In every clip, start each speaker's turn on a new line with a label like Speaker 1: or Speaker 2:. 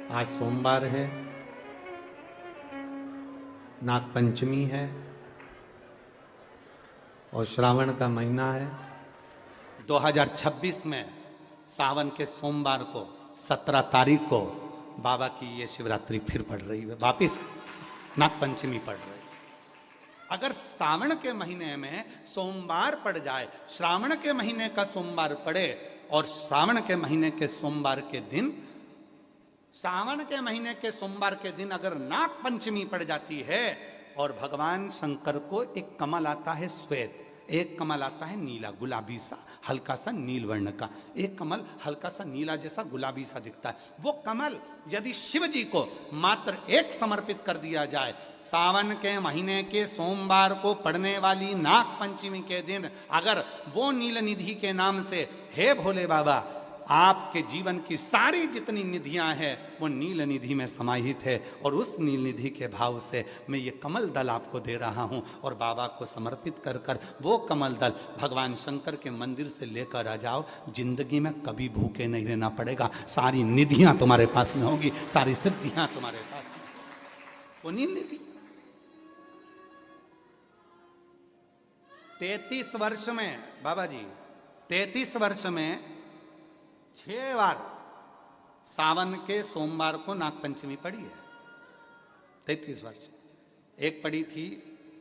Speaker 1: आज सोमवार है, नाग पंचमी है और श्रावण का महीना है। 2026 में सावन के सोमवार को 17 तारीख को बाबा की ये शिवरात्रि फिर पड़ रही है, वापिस नाग पंचमी पड़ रही है। अगर सावन के महीने में सोमवार पड़ जाए, श्रावण के महीने का सोमवार पड़े और श्रावण के महीने के सोमवार के दिन, सावन के महीने के सोमवार के दिन अगर नाग पंचमी पड़ जाती है और भगवान शंकर को एक कमल आता है श्वेत, एक कमल आता है नीला गुलाबी सा, हल्का सा नील वर्ण का, एक कमल हल्का सा नीला जैसा गुलाबी सा दिखता है। वो कमल यदि शिव जी को मात्र एक समर्पित कर दिया जाए, सावन के महीने के सोमवार को पड़ने वाली नाग पंचमी के दिन अगर वो नील निधि के नाम से, हे भोले बाबा आपके जीवन की सारी जितनी निधियां हैं वो नील निधि में समाहित है, और उस नील निधि के भाव से मैं ये कमल दल आपको दे रहा हूं और बाबा को समर्पित कर कर वो कमल दल भगवान शंकर के मंदिर से लेकर आ जाओ। जिंदगी में कभी भूखे नहीं रहना पड़ेगा, सारी निधियां तुम्हारे पास में होगी, सारी सिद्धियां तुम्हारे पास में। वो नील निधि 33 वर्ष में बाबा जी 33 वर्ष में 6 बार सावन के सोमवार को नाग पंचमी पड़ी है। 33 वर्ष, एक पड़ी थी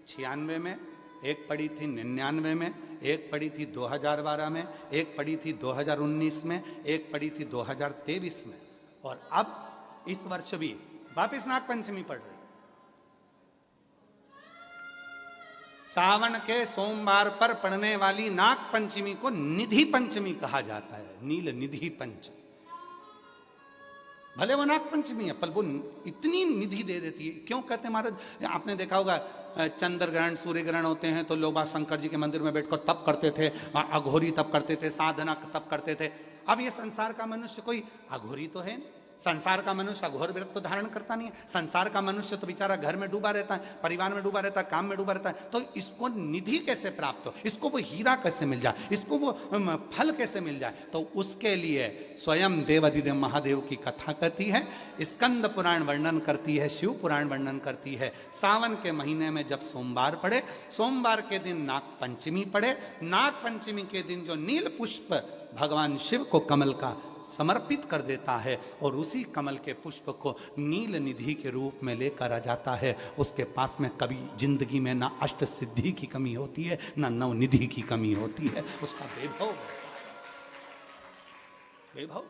Speaker 1: 96 में, एक पड़ी थी 99 में, एक पड़ी थी 2012 में, एक पड़ी थी 2019 में, एक पड़ी थी 2023 में, और अब इस वर्ष भी वापिस नाग पंचमी पड़ रही। सावन के सोमवार पर पड़ने वाली नाग पंचमी को निधि पंचमी कहा जाता है, नील निधि पंचमी। भले वो नाग पंचमी है पर वो इतनी निधि दे देती है। क्यों कहते हैं महाराज? आपने देखा होगा चंद्र ग्रहण सूर्य ग्रहण होते हैं तो लोग शंकर जी के मंदिर में बैठकर तप करते थे, अघोरी तप करते थे, साधना तप करते थे। अब ये संसार का मनुष्य कोई अघोरी तो है नहीं, संसार का मनुष्य अघोर व्रत तो धारण करता नहीं है। संसार का मनुष्य तो बेचारा घर में डूबा रहता है, परिवार में डूबा रहता है, काम में डूबा रहता है। तो इसको निधि कैसे प्राप्त हो, इसको वो हीरा कैसे मिल जाए, इसको वो फल कैसे मिल जाए? तो उसके लिए स्वयं देवाधिदेव महादेव की कथा कहती है, स्कंद पुराण वर्णन करती है, शिव पुराण वर्णन करती है। सावन के महीने में जब सोमवार पड़े, सोमवार के दिन नाग पंचमी पड़े, नाग पंचमी के दिन जो नील पुष्प भगवान शिव को कमल का समर्पित कर देता है और उसी कमल के पुष्प को नील निधि के रूप में लेकर आ जाता है, उसके पास में कभी जिंदगी में ना अष्ट सिद्धि की कमी होती है, ना नव निधि की कमी होती है। उसका वैभव वैभव।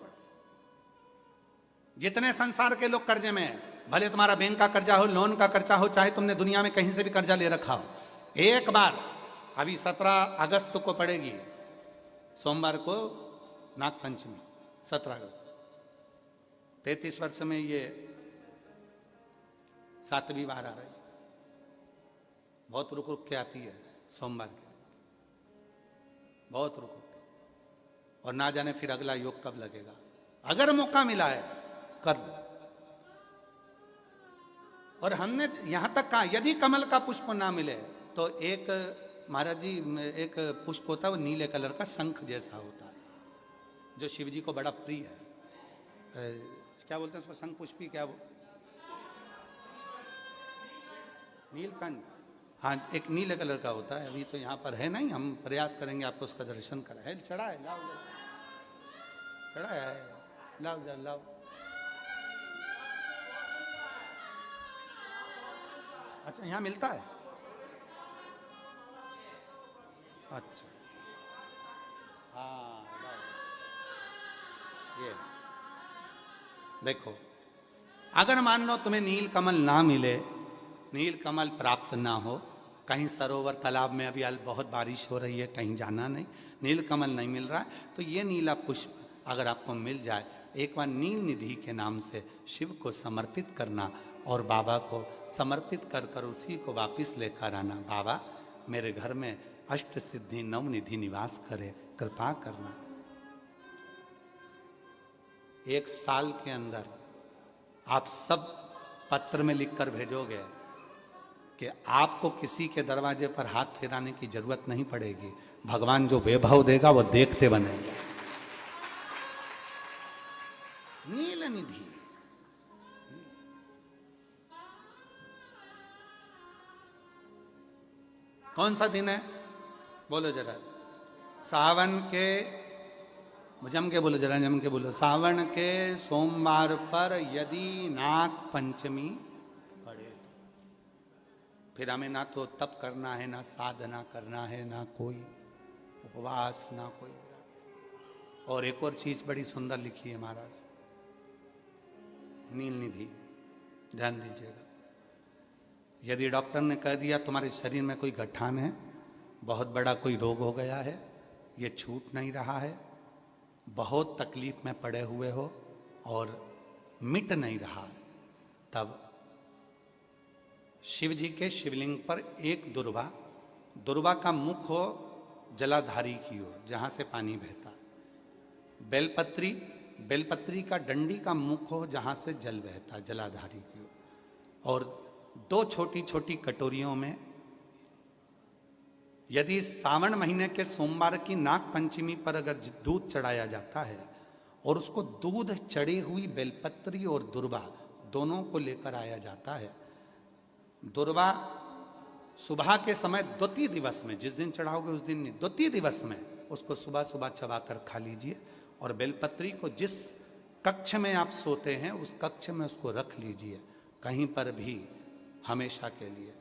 Speaker 1: जितने संसार के लोग कर्जे में हैं, भले तुम्हारा बैंक का कर्जा हो, लोन का कर्जा हो, चाहे तुमने दुनिया में कहीं से भी कर्जा ले रखा हो, एक बार अभी 17 अगस्त को पड़ेगी, सोमवार को नाग पंचमी 17 अगस्त। 33 वर्ष में ये 7वीं बार आ रही, बहुत रुक रुक के आती है सोमवार के, बहुत रुक रुक के, और ना जाने फिर अगला योग कब लगेगा। अगर मौका मिला है कर लो। और हमने यहां तक कहा यदि कमल का पुष्प ना मिले तो एक महाराज जी एक पुष्प होता है, वो नीले कलर का शंख जैसा होता है जो शिव जी को बड़ा प्रिय है। क्या बोलते हैं उसको? शंख पुष्पी, क्या वो नीलकंठ, हाँ एक नीले कलर का होता है। अभी तो यहाँ पर है नहीं, हम प्रयास करेंगे आपको उसका दर्शन कराए। चढ़ा है, लाओ चढ़ा है, लाओ जा लाओ। अच्छा यहाँ मिलता है, अच्छा हाँ ये देखो। अगर मान लो तुम्हें नील कमल ना मिले, नील कमल प्राप्त ना हो, कहीं सरोवर तालाब में अभी बहुत बारिश हो रही है, कहीं जाना नहीं, नील कमल नहीं मिल रहा है, तो ये नीला पुष्प अगर आपको मिल जाए, एक बार नील निधि के नाम से शिव को समर्पित करना और बाबा को समर्पित कर कर उसी को वापिस लेकर आना। बाबा मेरे घर में अष्ट सिद्धि नव निधि निवास करे, कृपा करना। 1 साल के अंदर आप सब पत्र में लिखकर भेजोगे कि आपको किसी के दरवाजे पर हाथ फेराने की जरूरत नहीं पड़ेगी, भगवान जो वैभव देगा वो देखते बनेगा। नील निधि कौन सा दिन है? बोलो जरा। सावन के, जम के बोलो जरा, जम के बोलो। सावन के सोमवार पर यदि नाग पंचमी पड़े तो फिर हमें ना तो तप करना है, ना साधना करना है, ना कोई उपवास, ना कोई। और एक और चीज बड़ी सुंदर लिखी है महाराज, नील निधि, ध्यान दीजिएगा। यदि डॉक्टर ने कह दिया तुम्हारे शरीर में कोई गठान है, बहुत बड़ा कोई रोग हो गया है, ये छूट नहीं रहा है, बहुत तकलीफ में पड़े हुए हो और मिट नहीं रहा, तब शिव जी के शिवलिंग पर एक दुर्वा, दुर्वा का मुख हो जलाधारी की ओर जहां से पानी बहता, बेलपत्री, बेलपत्री का डंडी का मुख हो जहां से जल बहता जलाधारी की ओर, और दो छोटी छोटी कटोरियों में यदि सावन महीने के सोमवार की नाग पंचमी पर अगर दूध चढ़ाया जाता है और उसको दूध चढ़ी हुई बेलपत्री और दुर्वा दोनों को लेकर आया जाता है, दुर्वा सुबह के समय द्वितीय दिवस में, जिस दिन चढ़ाओगे उस दिन नहीं, द्वितीय दिवस में उसको सुबह सुबह चबाकर खा लीजिए, और बेलपत्री को जिस कक्ष में आप सोते हैं उस कक्ष में उसको रख लीजिए, कहीं पर भी, हमेशा के लिए।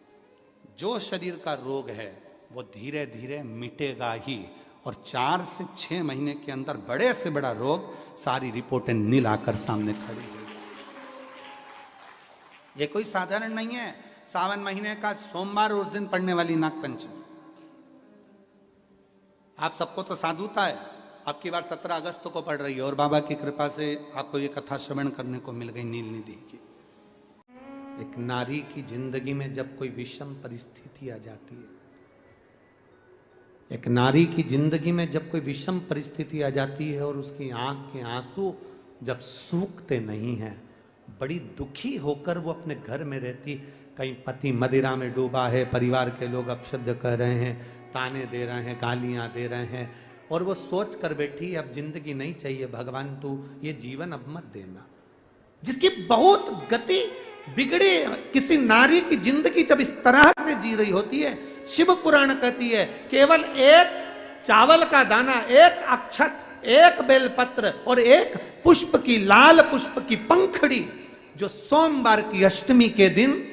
Speaker 1: जो शरीर का रोग है वो धीरे धीरे मिटेगा ही, और 4 से 6 महीने के अंदर बड़े से बड़ा रोग सारी रिपोर्टें नील आकर सामने खड़ी हुई। ये कोई साधारण नहीं है सावन महीने का सोमवार उस दिन पड़ने वाली नाग पंचमी। आप सबको तो साधुता है, आपकी बार 17 अगस्त को पड़ रही है और बाबा की कृपा से आपको ये कथा श्रवण करने को मिल गई नील निधि की। एक नारी की जिंदगी में जब कोई विषम परिस्थिति आ जाती है, एक नारी की जिंदगी में जब कोई विषम परिस्थिति आ जाती है और उसकी आंख के आंसू जब सूखते नहीं हैं, बड़ी दुखी होकर वो अपने घर में रहती, कहीं पति मदिरा में डूबा है, परिवार के लोग अपशब्द कह रहे हैं, ताने दे रहे हैं, गालियां दे रहे हैं, और वो सोच कर बैठी अब जिंदगी नहीं चाहिए भगवान, तू ये जीवन अब मत देना। जिसकी बहुत गति बिगड़ी किसी नारी की जिंदगी जब इस तरह से जी रही होती है, शिव पुराण कहती है केवल एक चावल का दाना, एक अक्षत, एक बेलपत्र और एक पुष्प की, लाल पुष्प की पंखड़ी, जो सोमवार की अष्टमी के दिन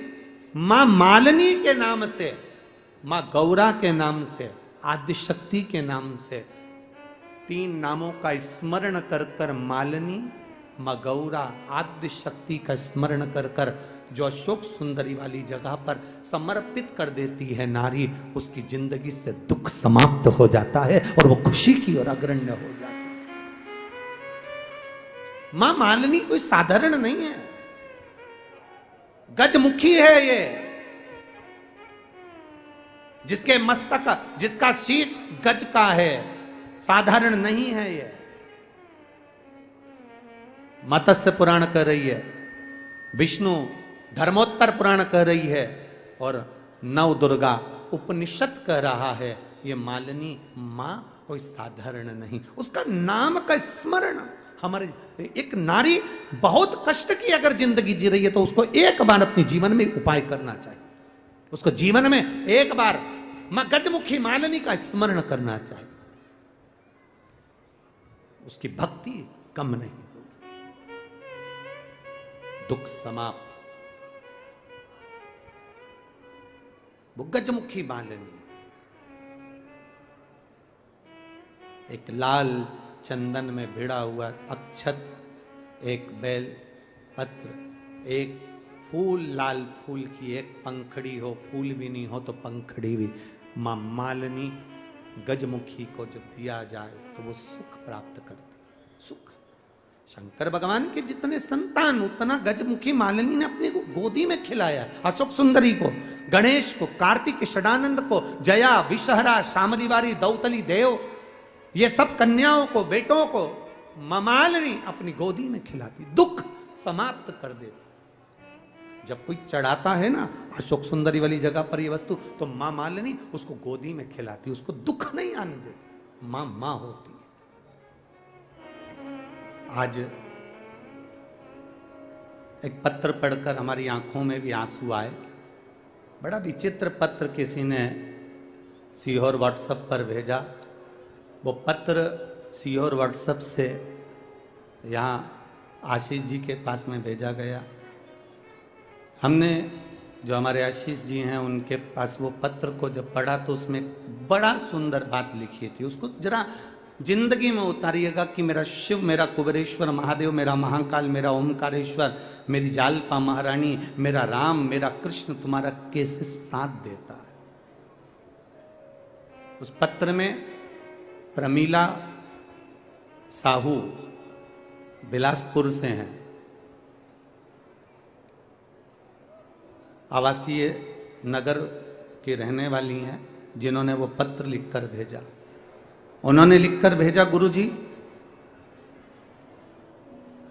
Speaker 1: मां मालिनी के नाम से, मां गौरा के नाम से, आदिशक्ति के नाम से, 3 नामों का स्मरण कर कर मालिनी, मां गौरा, आद्य शक्ति का स्मरण कर कर जो अशोक सुंदरी वाली जगह पर समर्पित कर देती है नारी, उसकी जिंदगी से दुख समाप्त हो जाता है और वो खुशी की ओर अग्रण्य हो जाती है। मां मालिनी कोई साधारण नहीं है, गजमुखी है ये, जिसके मस्तक, जिसका शीश गज का है, साधारण नहीं है ये। मत्स्य पुराण कह रही है, विष्णु धर्मोत्तर पुराण कह रही है, और नव दुर्गा उपनिषद कह रहा है, ये मालिनी मां कोई साधारण नहीं। उसका नाम का स्मरण, हमारे एक नारी बहुत कष्ट की अगर जिंदगी जी रही है तो उसको एक बार अपने जीवन में उपाय करना चाहिए, उसको जीवन में एक बार मां गजमुखी मालिनी का स्मरण करना चाहिए, उसकी भक्ति कम नहीं, दुख समाप्त। वो गजमुखी मालिनी, एक लाल चंदन में भिड़ा हुआ अक्षत, एक बेल पत्र, एक फूल, लाल फूल की एक पंखड़ी हो, फूल भी नहीं हो तो पंखड़ी भी, मां मालिनी गजमुखी को जब दिया जाए तो वो सुख प्राप्त करती है। सुख, शंकर भगवान के जितने संतान उतना गजमुखी मालिनी ने अपने को गोदी में खिलाया। अशोक सुंदरी को, गणेश को, कार्तिक षडानंद को, जया, विषहरा, शामलीवारी, दौतली देव, ये सब कन्याओं को, बेटों को मां मालिनी अपनी गोदी में खिलाती, दुख समाप्त कर देती। जब कोई चढ़ाता है ना अशोक सुंदरी वाली जगह पर ये वस्तु, तो मां मालिनी उसको गोदी में खिलाती, उसको दुख नहीं आने देती, मां मां होती है। आज एक पत्र पढ़कर हमारी आंखों में भी आंसू आए। बड़ा विचित्र पत्र किसी ने सीहोर व्हाट्सएप पर भेजा। वो पत्र सीहोर व्हाट्सएप से यहाँ आशीष जी के पास में भेजा गया। हमने जो हमारे आशीष जी हैं उनके पास वो पत्र को जब पढ़ा तो उसमें बड़ा सुंदर बात लिखी थी। उसको जरा जिंदगी में उतारिएगा कि मेरा शिव, मेरा कुबेरेश्वर महादेव, मेरा महाकाल, मेरा ओमकारेश्वर, मेरी जालपा महारानी, मेरा राम, मेरा कृष्ण तुम्हारा कैसे साथ देता है। उस पत्र में प्रमीला साहू बिलासपुर से हैं, आवासीय नगर की रहने वाली हैं, जिन्होंने वो पत्र लिखकर भेजा। उन्होंने लिखकर भेजा, गुरुजी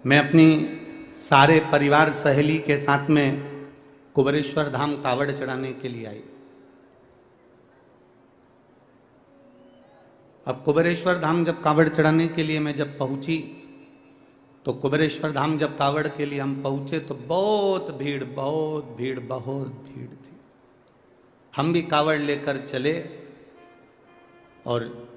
Speaker 1: मैं अपनी सारे परिवार सहेली के साथ में कुबेरेश्वर धाम कावड़ चढ़ाने के लिए आई। अब कुबेरेश्वर धाम जब कावड़ चढ़ाने के लिए मैं जब पहुंची तो कुबेरेश्वर धाम जब कावड़ के लिए हम पहुंचे तो बहुत भीड़ थी। हम भी कावड़ लेकर चले और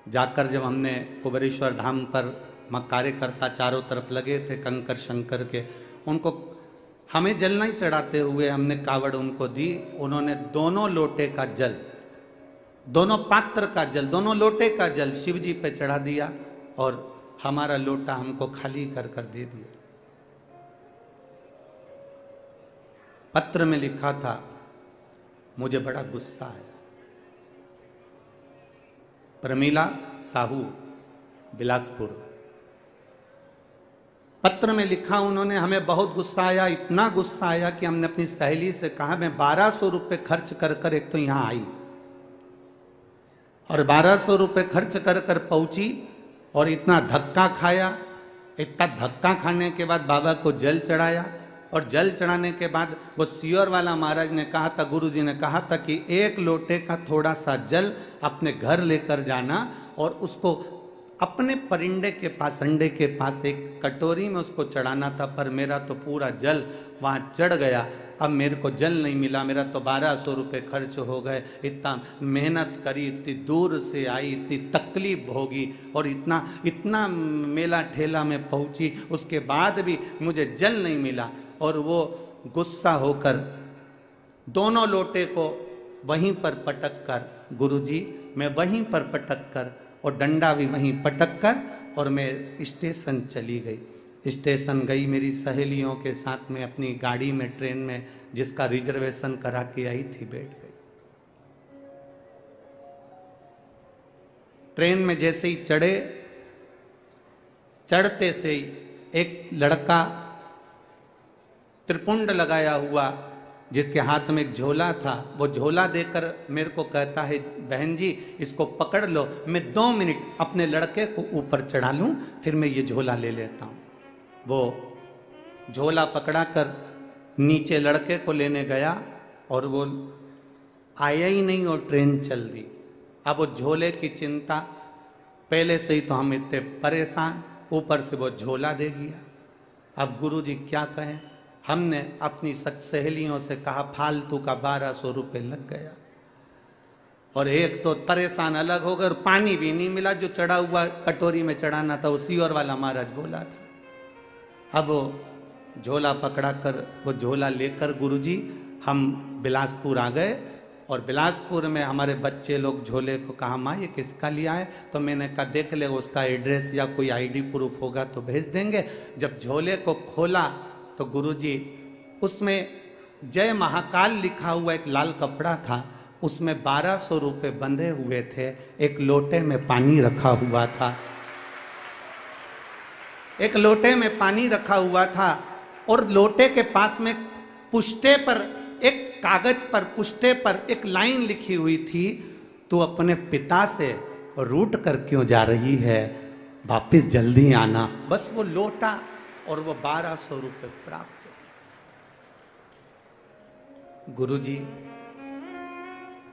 Speaker 1: जाकर जब हमने कुबेरेश्वर धाम पर कार्यकर्ता चारों तरफ लगे थे कंकर शंकर के, उनको हमें जल नहीं चढ़ाते हुए हमने कावड़ उनको दी। उन्होंने दोनों लोटे का जल, दोनों पात्र का जल, दोनों लोटे का जल शिव जी पे चढ़ा दिया और हमारा लोटा हमको खाली कर कर दे दिया। पत्र में लिखा था, मुझे बड़ा गुस्सा आया। प्रमीला साहू बिलासपुर, पत्र में लिखा उन्होंने, हमें बहुत गुस्सा आया, इतना गुस्सा आया कि हमने अपनी सहेली से कहा मैं 1200 रुपये खर्च कर कर एक तो यहां आई और 1200 रुपये खर्च कर कर पहुंची और इतना धक्का खाया। इतना धक्का खाने के बाद बाबा को जल चढ़ाया और जल चढ़ाने के बाद वो सीहोर वाला महाराज ने कहा था, गुरु जी ने कहा था कि एक लोटे का थोड़ा सा जल अपने घर लेकर जाना और उसको अपने परिंदे के पास, अंडे के पास एक कटोरी में उसको चढ़ाना था। पर मेरा तो पूरा जल वहाँ चढ़ गया, अब मेरे को जल नहीं मिला, मेरा तो 1200 रुपये खर्च हो गए। इतना मेहनत करी, इतनी दूर से आई, इतनी तकलीफ भोगी और इतना मेला ठेला में पहुँची, उसके बाद भी मुझे जल नहीं मिला। और वो गुस्सा होकर दोनों लोटे को वहीं पर पटक कर, गुरुजी मैं वहीं पर पटक कर और डंडा भी वहीं पटक कर और मैं स्टेशन चली गई। स्टेशन गई मेरी सहेलियों के साथ में अपनी गाड़ी में, ट्रेन में जिसका रिजर्वेशन करा के आई थी, बैठ गई। ट्रेन में जैसे ही चढ़े, चढ़ते से ही एक लड़का त्रिपुंड लगाया हुआ जिसके हाथ में एक झोला था, वो झोला देकर मेरे को कहता है, बहन जी इसको पकड़ लो, मैं 2 मिनट अपने लड़के को ऊपर चढ़ा लूं, फिर मैं ये झोला ले लेता हूं। वो झोला पकड़ा कर नीचे लड़के को लेने गया और वो आया ही नहीं और ट्रेन चल दी। अब वो झोले की चिंता, पहले से ही तो हम इतने परेशान, ऊपर से वो झोला दे गया। अब गुरुजी क्या कहें, हमने अपनी सहेलियों से कहा फालतू का 1200 रुपये लग गया और एक तो परेशान अलग हो गए और पानी भी नहीं मिला, जो चढ़ा हुआ कटोरी में चढ़ाना था वो सीहोर वाला महाराज बोला था। अब वो झोला पकड़ा कर, वो झोला लेकर गुरुजी हम बिलासपुर आ गए और बिलासपुर में हमारे बच्चे लोग झोले को कहा, माँ ये किसका लिया है? तो मैंने कहा देख ले, उसका एड्रेस या कोई आईडी प्रूफ होगा तो भेज देंगे। जब झोले को खोला तो गुरुजी उसमें जय महाकाल लिखा हुआ एक लाल कपड़ा था, उसमें 1200 रुपये बंधे हुए थे, एक लोटे में पानी रखा हुआ था, एक लोटे में पानी रखा हुआ था और लोटे के पास में पुष्टे पर, एक कागज पर, पुष्टे पर एक लाइन लिखी हुई थी, तू अपने पिता से रूठ कर क्यों जा रही है, वापिस जल्दी आना। बस वो लोटा और वो 1200 रुपये प्राप्त। गुरुजी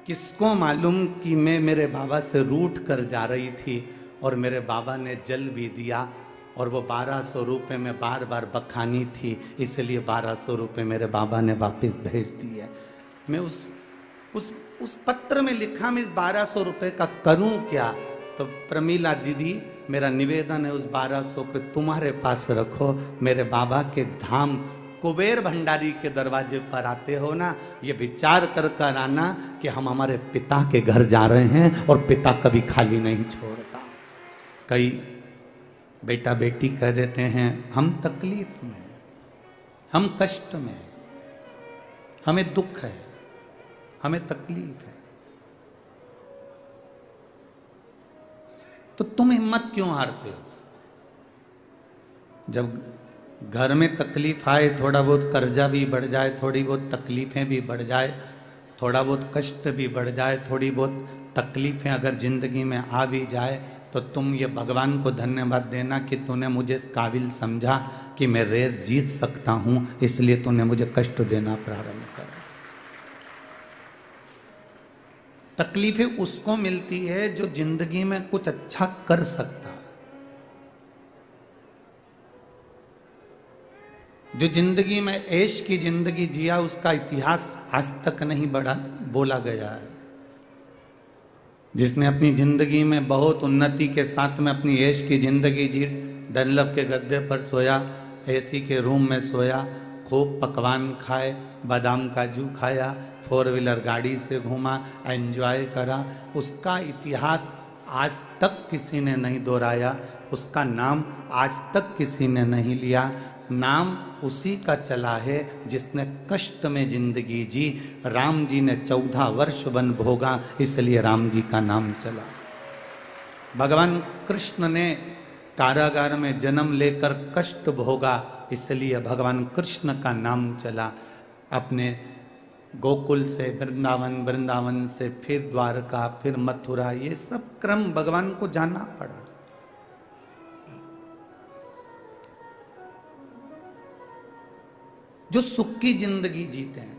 Speaker 1: किसको मालूम कि मैं मेरे बाबा से रूठ कर जा रही थी और मेरे बाबा ने जल भी दिया और वो 1200 रुपये में बार बार बखानी थी, इसलिए 1200 रुपये मेरे बाबा ने वापस भेज दिए। मैं उस उस पत्र में लिखा मैं इस 1200 रुपए का करूं क्या? तो प्रमीला दीदी, मेरा निवेदन है उस 1200 को तुम्हारे पास रखो। मेरे बाबा के धाम कुबेर भंडारी के दरवाजे पर आते हो ना, ये विचार कर कर आना कि हम हमारे पिता के घर जा रहे हैं और पिता कभी खाली नहीं छोड़ता। कई बेटा बेटी कह देते हैं हम तकलीफ में, हम कष्ट में, हमें दुख है, हमें तकलीफ है, तो तुम हिम्मत क्यों हारते हो? जब घर में तकलीफ आए, थोड़ा बहुत कर्जा भी बढ़ जाए, थोड़ी बहुत तकलीफें भी बढ़ जाए, थोड़ा बहुत कष्ट भी बढ़ जाए, थोड़ी बहुत तकलीफें अगर जिंदगी में आ भी जाए, तो तुम ये भगवान को धन्यवाद देना कि तूने मुझे इस काबिल समझा कि मैं रेस जीत सकता हूं, इसलिए तूने मुझे कष्ट देना प्रारंभ करा। तकलीफें उसको मिलती है जो जिंदगी में कुछ अच्छा कर सकता है, जो जिंदगी में ऐश की जिंदगी जिया, उसका इतिहास आज तक नहीं बढ़ा बोला गया है। जिसने अपनी जिंदगी में बहुत उन्नति के साथ में अपनी ऐश की जिंदगी जी, डनलप के गद्दे पर सोया, एसी के रूम में सोया, खूब पकवान खाए, बादाम काजू खाया, 4 व्हीलर गाड़ी से घूमा, एंजॉय करा, उसका इतिहास आज तक किसी ने नहीं दोहराया, उसका नाम आज तक किसी ने नहीं लिया। नाम उसी का चला है जिसने कष्ट में जिंदगी जी। राम जी ने 14 वर्ष वन भोगा, इसलिए राम जी का नाम चला। भगवान कृष्ण ने कारागार में जन्म लेकर कष्ट भोगा, इसलिए भगवान कृष्ण का नाम चला। अपने गोकुल से वृंदावन, वृंदावन से फिर द्वारका, फिर मथुरा, ये सब क्रम भगवान को जानना पड़ा। जो सुख की जिंदगी जीते हैं,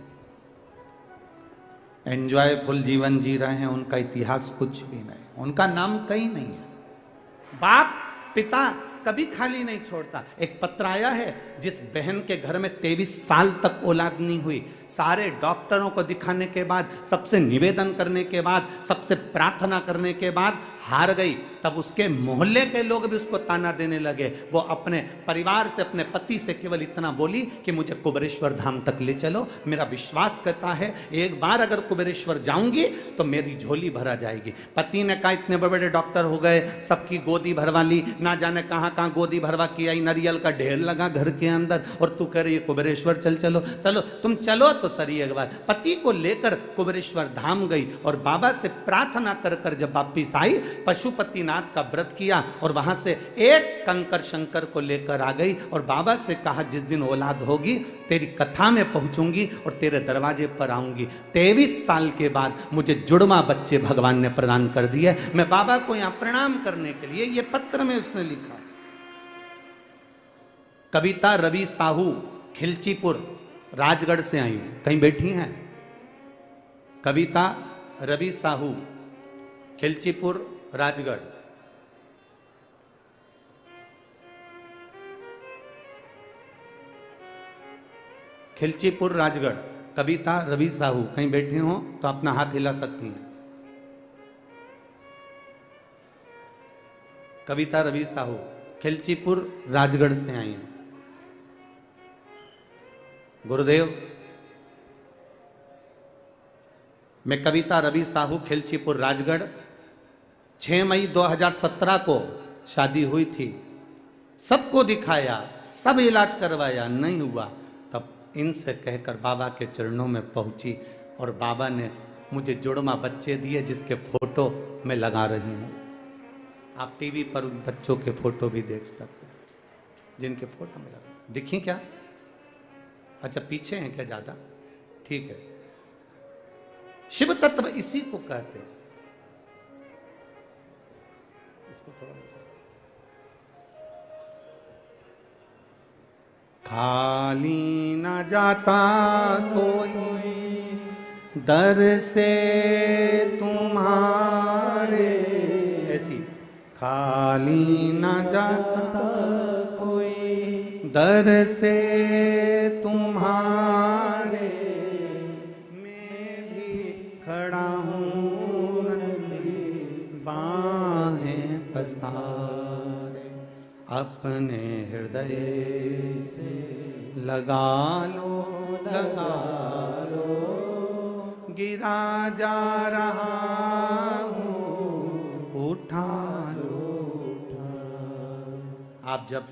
Speaker 1: एंजॉयफुल जीवन जी रहे हैं, उनका इतिहास कुछ भी नहीं, उनका नाम कहीं नहीं है। बाप पिता कभी खाली नहीं छोड़ता। एक पत्र आया है जिस बहन के घर में 23 साल तक औलाद नहीं हुई, सारे डॉक्टरों को दिखाने के बाद, सबसे निवेदन करने के बाद, सबसे प्रार्थना करने के बाद हार गई, तब उसके मोहल्ले के लोग भी उसको ताना देने लगे। वो अपने परिवार से, अपने पति से केवल इतना बोली कि मुझे कुबेरेश्वर धाम तक ले चलो। मेरा विश्वास करता है एक बार अगर कुबेरेश्वर जाऊंगी तो मेरी झोली भरा जाएगी। पति ने कहा इतने बड़े बड़े डॉक्टर हो गए, सबकी गोदी भरवा ली, ना जाने कहां कहां गोदी भरवा किया, नारियल का ढेर लगा घर के अंदर, और तू कह रही है कुबेरेश्वर चल चलो। चलो तुम चलो तो सही एक बार। पति को लेकर कुबेरेश्वर धाम गई और बाबा से प्रार्थना कर कर जब वापिस आई, पशुपतिनाथ का व्रत किया और वहां से एक कंकर शंकर को लेकर आ गई और बाबा से कहा जिस दिन औलाद होगी तेरी कथा में पहुंचूंगी और तेरे दरवाजे पर आऊंगी। 23 साल के बाद मुझे जुड़वा बच्चे भगवान ने प्रदान कर दिए। मैं बाबा को यहां प्रणाम करने के लिए, ये पत्र में उसने लिखा। कविता रवि साहू, खिलचीपुर, राजगढ़ से आई हूं, कहीं बैठी हैं? कविता रवि साहू, खिलचीपुर, राजगढ़। खिलचीपुर, राजगढ़। कविता रवि साहू, कहीं बैठे हो तो अपना हाथ हिला सकती हैं। कविता रवि साहू, खिलचीपुर, राजगढ़ से आई हूं। गुरुदेव, मैं कविता रवि साहू, खिलचीपुर, राजगढ़। 6 मई 2017 को शादी हुई थी, सबको दिखाया, सब इलाज करवाया, नहीं हुआ। तब इनसे कहकर बाबा के चरणों में पहुंची और बाबा ने मुझे जुड़वा बच्चे दिए जिसके फोटो मैं लगा रही हूं। आप टीवी पर उन बच्चों के फोटो भी देख सकते हैं जिनके फोटो में लगा। दिखी क्या? अच्छा पीछे हैं क्या ज्यादा? ठीक है। शिव तत्व इसी को कहते हैं। इसको थोड़ा खाली न जाता कोई दर से तुम्हारे, ऐसी खाली न जाता कोई दर से तुम्हारे, मैं भी खड़ा सारे अपने हृदय से लगा लो, लगा लो। गिरा जा रहा हूँ, उठा लो, उठा। आप जब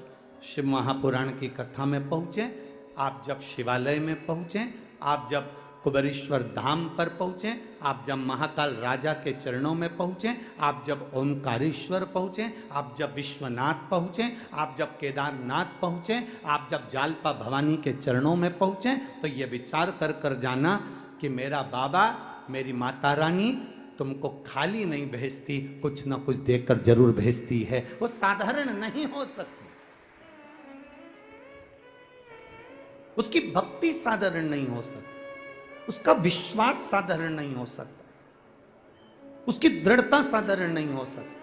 Speaker 1: शिव महापुराण की कथा में पहुंचे, आप जब शिवालय में पहुंचे, आप जब कुबेरेश्वर धाम पर पहुंचे, आप जब महाकाल राजा के चरणों में पहुंचे, आप जब ओंकारेश्वर पहुंचे, आप जब विश्वनाथ पहुंचे, आप जब केदारनाथ पहुंचे, आप जब जालपा भवानी के चरणों में पहुंचे, तो ये विचार कर कर जाना कि मेरा बाबा, मेरी माता रानी तुमको खाली नहीं भेजती, कुछ ना कुछ देकर जरूर भेजती है। वो साधारण नहीं हो सकती, उसकी भक्ति साधारण नहीं हो सकती, उसका विश्वास साधारण नहीं हो सकता, उसकी दृढ़ता साधारण नहीं हो सकती।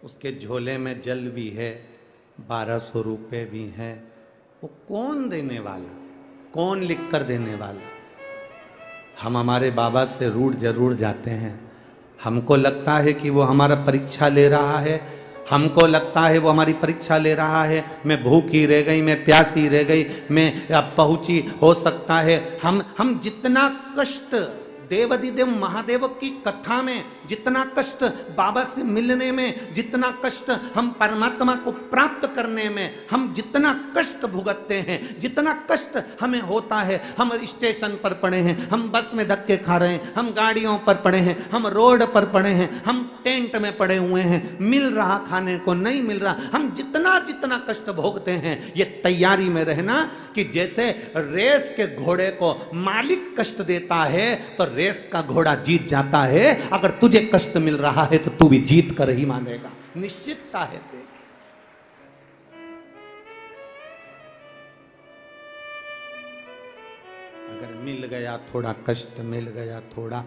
Speaker 1: उसके झोले में जल भी है, 1200 रुपए भी है। वो कौन देने वाला, कौन लिख कर देने वाला? हम हमारे बाबा से रूठ जरूर जाते हैं। हमको लगता है कि वो हमारा परीक्षा ले रहा है, हमको लगता है वो हमारी परीक्षा ले रहा है। मैं भूखी रह गई, मैं प्यासी रह गई, मैं अब पहुंची, हो सकता है हम जितना कष्ट देवाधिदेव महादेव की कथा में, जितना कष्ट बाबा से मिलने में, जितना कष्ट हम परमात्मा को प्राप्त करने में, हम जितना कष्ट भुगतते हैं, जितना कष्ट हमें होता है, हम स्टेशन पर पड़े हैं, हम बस में धक्के खा रहे हैं, हम गाड़ियों पर पड़े हैं, हम रोड पर पड़े हैं, हम टेंट में पड़े हुए हैं, मिल रहा खाने को नहीं मिल रहा, हम जितना जितना कष्ट भोगते हैं, ये तैयारी में रहना कि जैसे रेस के घोड़े को मालिक कष्ट देता है तो रेस का घोड़ा जीत जाता है। अगर तुझे कष्ट मिल रहा है तो तू भी जीत कर ही मानेगा, निश्चितता है तेरी। अगर मिल गया थोड़ा कष्ट, मिल गया थोड़ा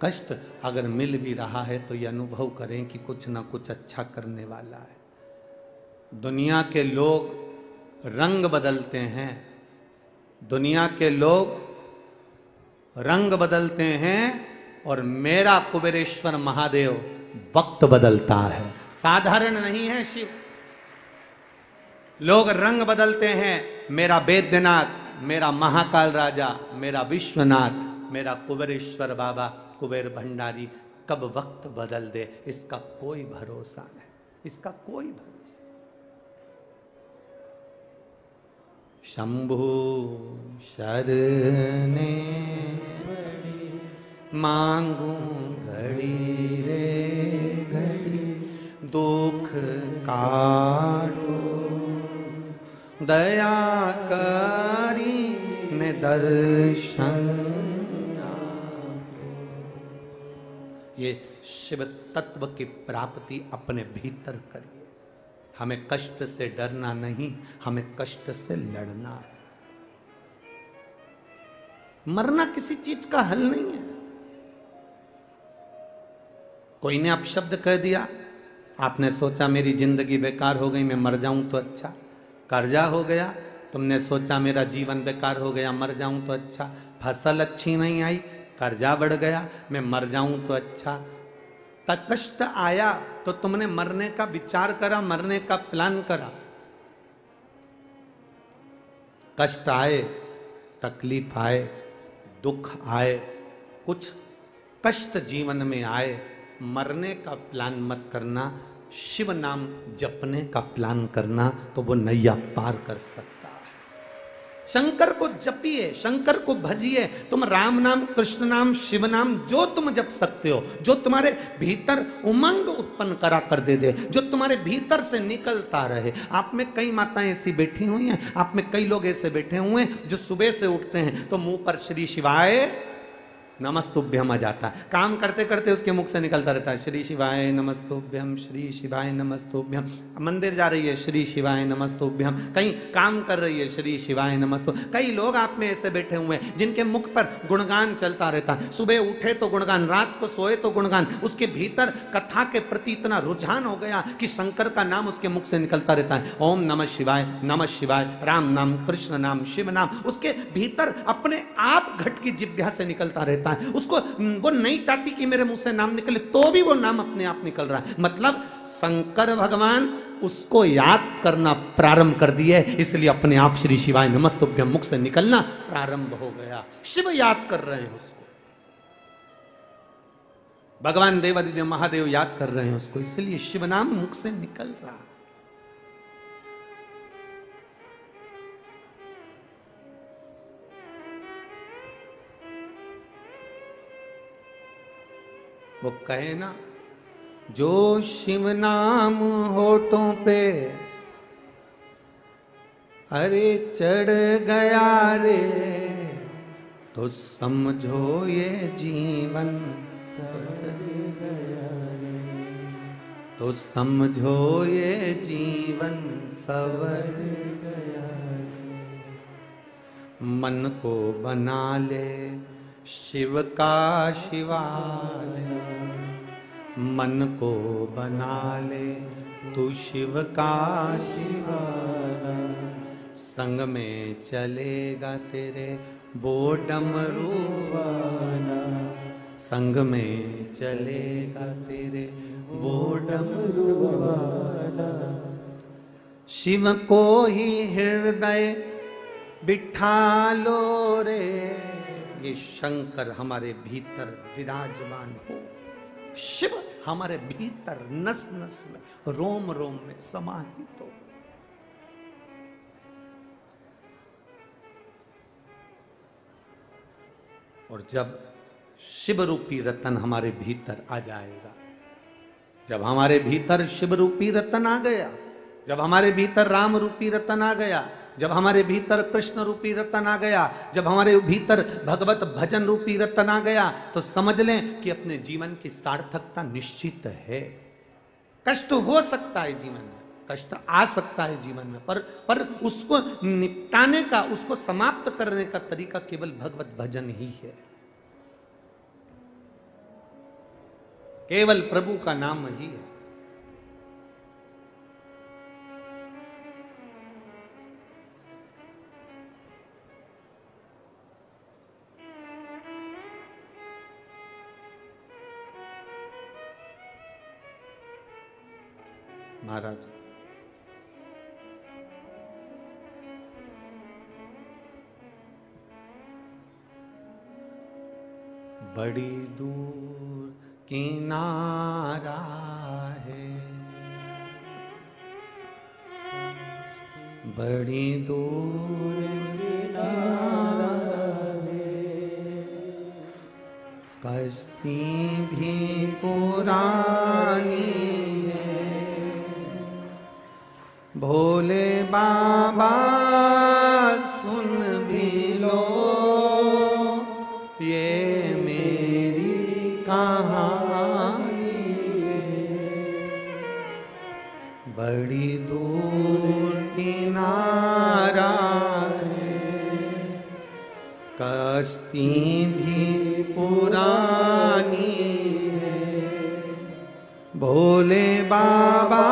Speaker 1: कष्ट, अगर मिल भी रहा है तो ये अनुभव करें कि कुछ ना कुछ अच्छा करने वाला है। दुनिया के लोग रंग बदलते हैं, दुनिया के लोग रंग बदलते हैं, और मेरा कुबेरेश्वर महादेव वक्त बदलता है, साधारण नहीं है शिव। लोग रंग बदलते हैं, मेरा वैद्यनाथ, मेरा महाकाल राजा, मेरा विश्वनाथ, मेरा कुबेरेश्वर बाबा, कुबेर भंडारी कब वक्त बदल दे, इसका कोई भरोसा नहीं, इसका कोई भरोसा। शंभु शरणे मांगू घड़ी रे घड़ी, दुख काटो दया करी ने दर्शन। ये शिव तत्व की प्राप्ति अपने भीतर करिए। हमें कष्ट से डरना नहीं, हमें कष्ट से लड़ना है। मरना किसी चीज का हल नहीं है। कोई ने अपशब्द कह दिया, आपने सोचा मेरी जिंदगी बेकार हो गई, मैं मर जाऊं तो अच्छा। कर्जा हो गया, तुमने सोचा मेरा जीवन बेकार हो गया, मर जाऊं तो अच्छा। फसल अच्छी नहीं आई, कर्जा बढ़ गया, मैं मर जाऊं तो अच्छा। कष्ट आया तो तुमने मरने का विचार करा, मरने का प्लान करा। कष्ट आए, तकलीफ आए, दुख आए, कुछ कष्ट जीवन में आए, मरने का प्लान मत करना, शिव नाम जपने का प्लान करना, तो वो नैया पार कर सकता है। शंकर को जपिए, शंकर को भजिए। तुम राम नाम, कृष्ण नाम, शिव नाम जो तुम जप सकते हो, जो तुम्हारे भीतर उमंग उत्पन्न करा कर दे, जो तुम्हारे भीतर से निकलता रहे। आप में कई माताएं ऐसी बैठी हुई हैं, आप में कई लोग ऐसे बैठे हुए हैं जो सुबह से उठते हैं तो मुंह पर श्री शिवाय नमस्तुभ्यम आ जाता है। काम करते करते उसके मुख से निकलता रहता है श्री शिवाय नमस्तुभ्यम, श्री शिवाय नमस्तुभ्यम। मंदिर जा रही है श्री शिवाय नमस्तुभ्यम, कहीं काम कर रही है श्री शिवाय नमस्तु। कई लोग आप में ऐसे बैठे हुए हैं जिनके मुख पर गुणगान चलता रहता है, सुबह उठे तो गुणगान, रात को सोए तो गुणगान। उसके भीतर कथा के प्रति इतना रुझान हो गया कि शंकर का नाम उसके मुख से निकलता रहता है। ओम नमः शिवाय, नमः शिवाय, राम नाम, कृष्ण नाम, शिव नाम उसके भीतर अपने आप घट की जिह्वा से निकलता रहता है। उसको वो नहीं चाहती कि मेरे मुंह से नाम निकले, तो भी वो नाम अपने आप निकल रहा है। मतलब शंकर भगवान उसको याद करना प्रारंभ कर दिए, इसलिए अपने आप श्री शिवाय नमस्तुभ्यम मुख से निकलना प्रारंभ हो गया। शिव याद कर रहे हैं उसको, भगवान देवादिदेव महादेव याद कर रहे हैं उसको, इसलिए शिव नाम मुख से निकल रहा। वो कहे ना, जो शिव नाम होठों पे अरे चढ़ गया रे, तो समझो ये जीवन सवर गया रे, तो समझो ये जीवन सवर गया रे। मन को बना ले शिव का शिवालय, मन को बना ले तू शिव का शिवालय। संग में चलेगा तेरे वो डमरू वाला, संग में चलेगा तेरे वो डमरू वाला। शिव को ही हृदय बिठा लो रे, ये शंकर हमारे भीतर विराजमान हो, शिव हमारे भीतर नस नस में, रोम रोम में समाहित हो। और जब शिव रूपी रतन हमारे भीतर आ जाएगा, जब हमारे भीतर शिव रूपी रतन आ गया, जब हमारे भीतर राम रूपी रतन आ गया, जब हमारे भीतर कृष्ण रूपी रतन आ गया, जब हमारे भीतर भगवत भजन रूपी रतन आ गया, तो समझ लें कि अपने जीवन की सार्थकता निश्चित है। कष्ट हो सकता है जीवन में, कष्ट आ सकता है जीवन में, पर उसको निपटाने का, उसको समाप्त करने का तरीका केवल भगवत भजन ही है, केवल प्रभु का नाम ही है। महाराज बड़ी दूर किनारा है, बड़ी दूर किनारा है, कश्ती भी पुरानी है, भोले बाबा सुन भी लो ये मेरी कहानी है। बड़ी दूर किनारा है, कश्ती भी पुरानी है, भोले बाबा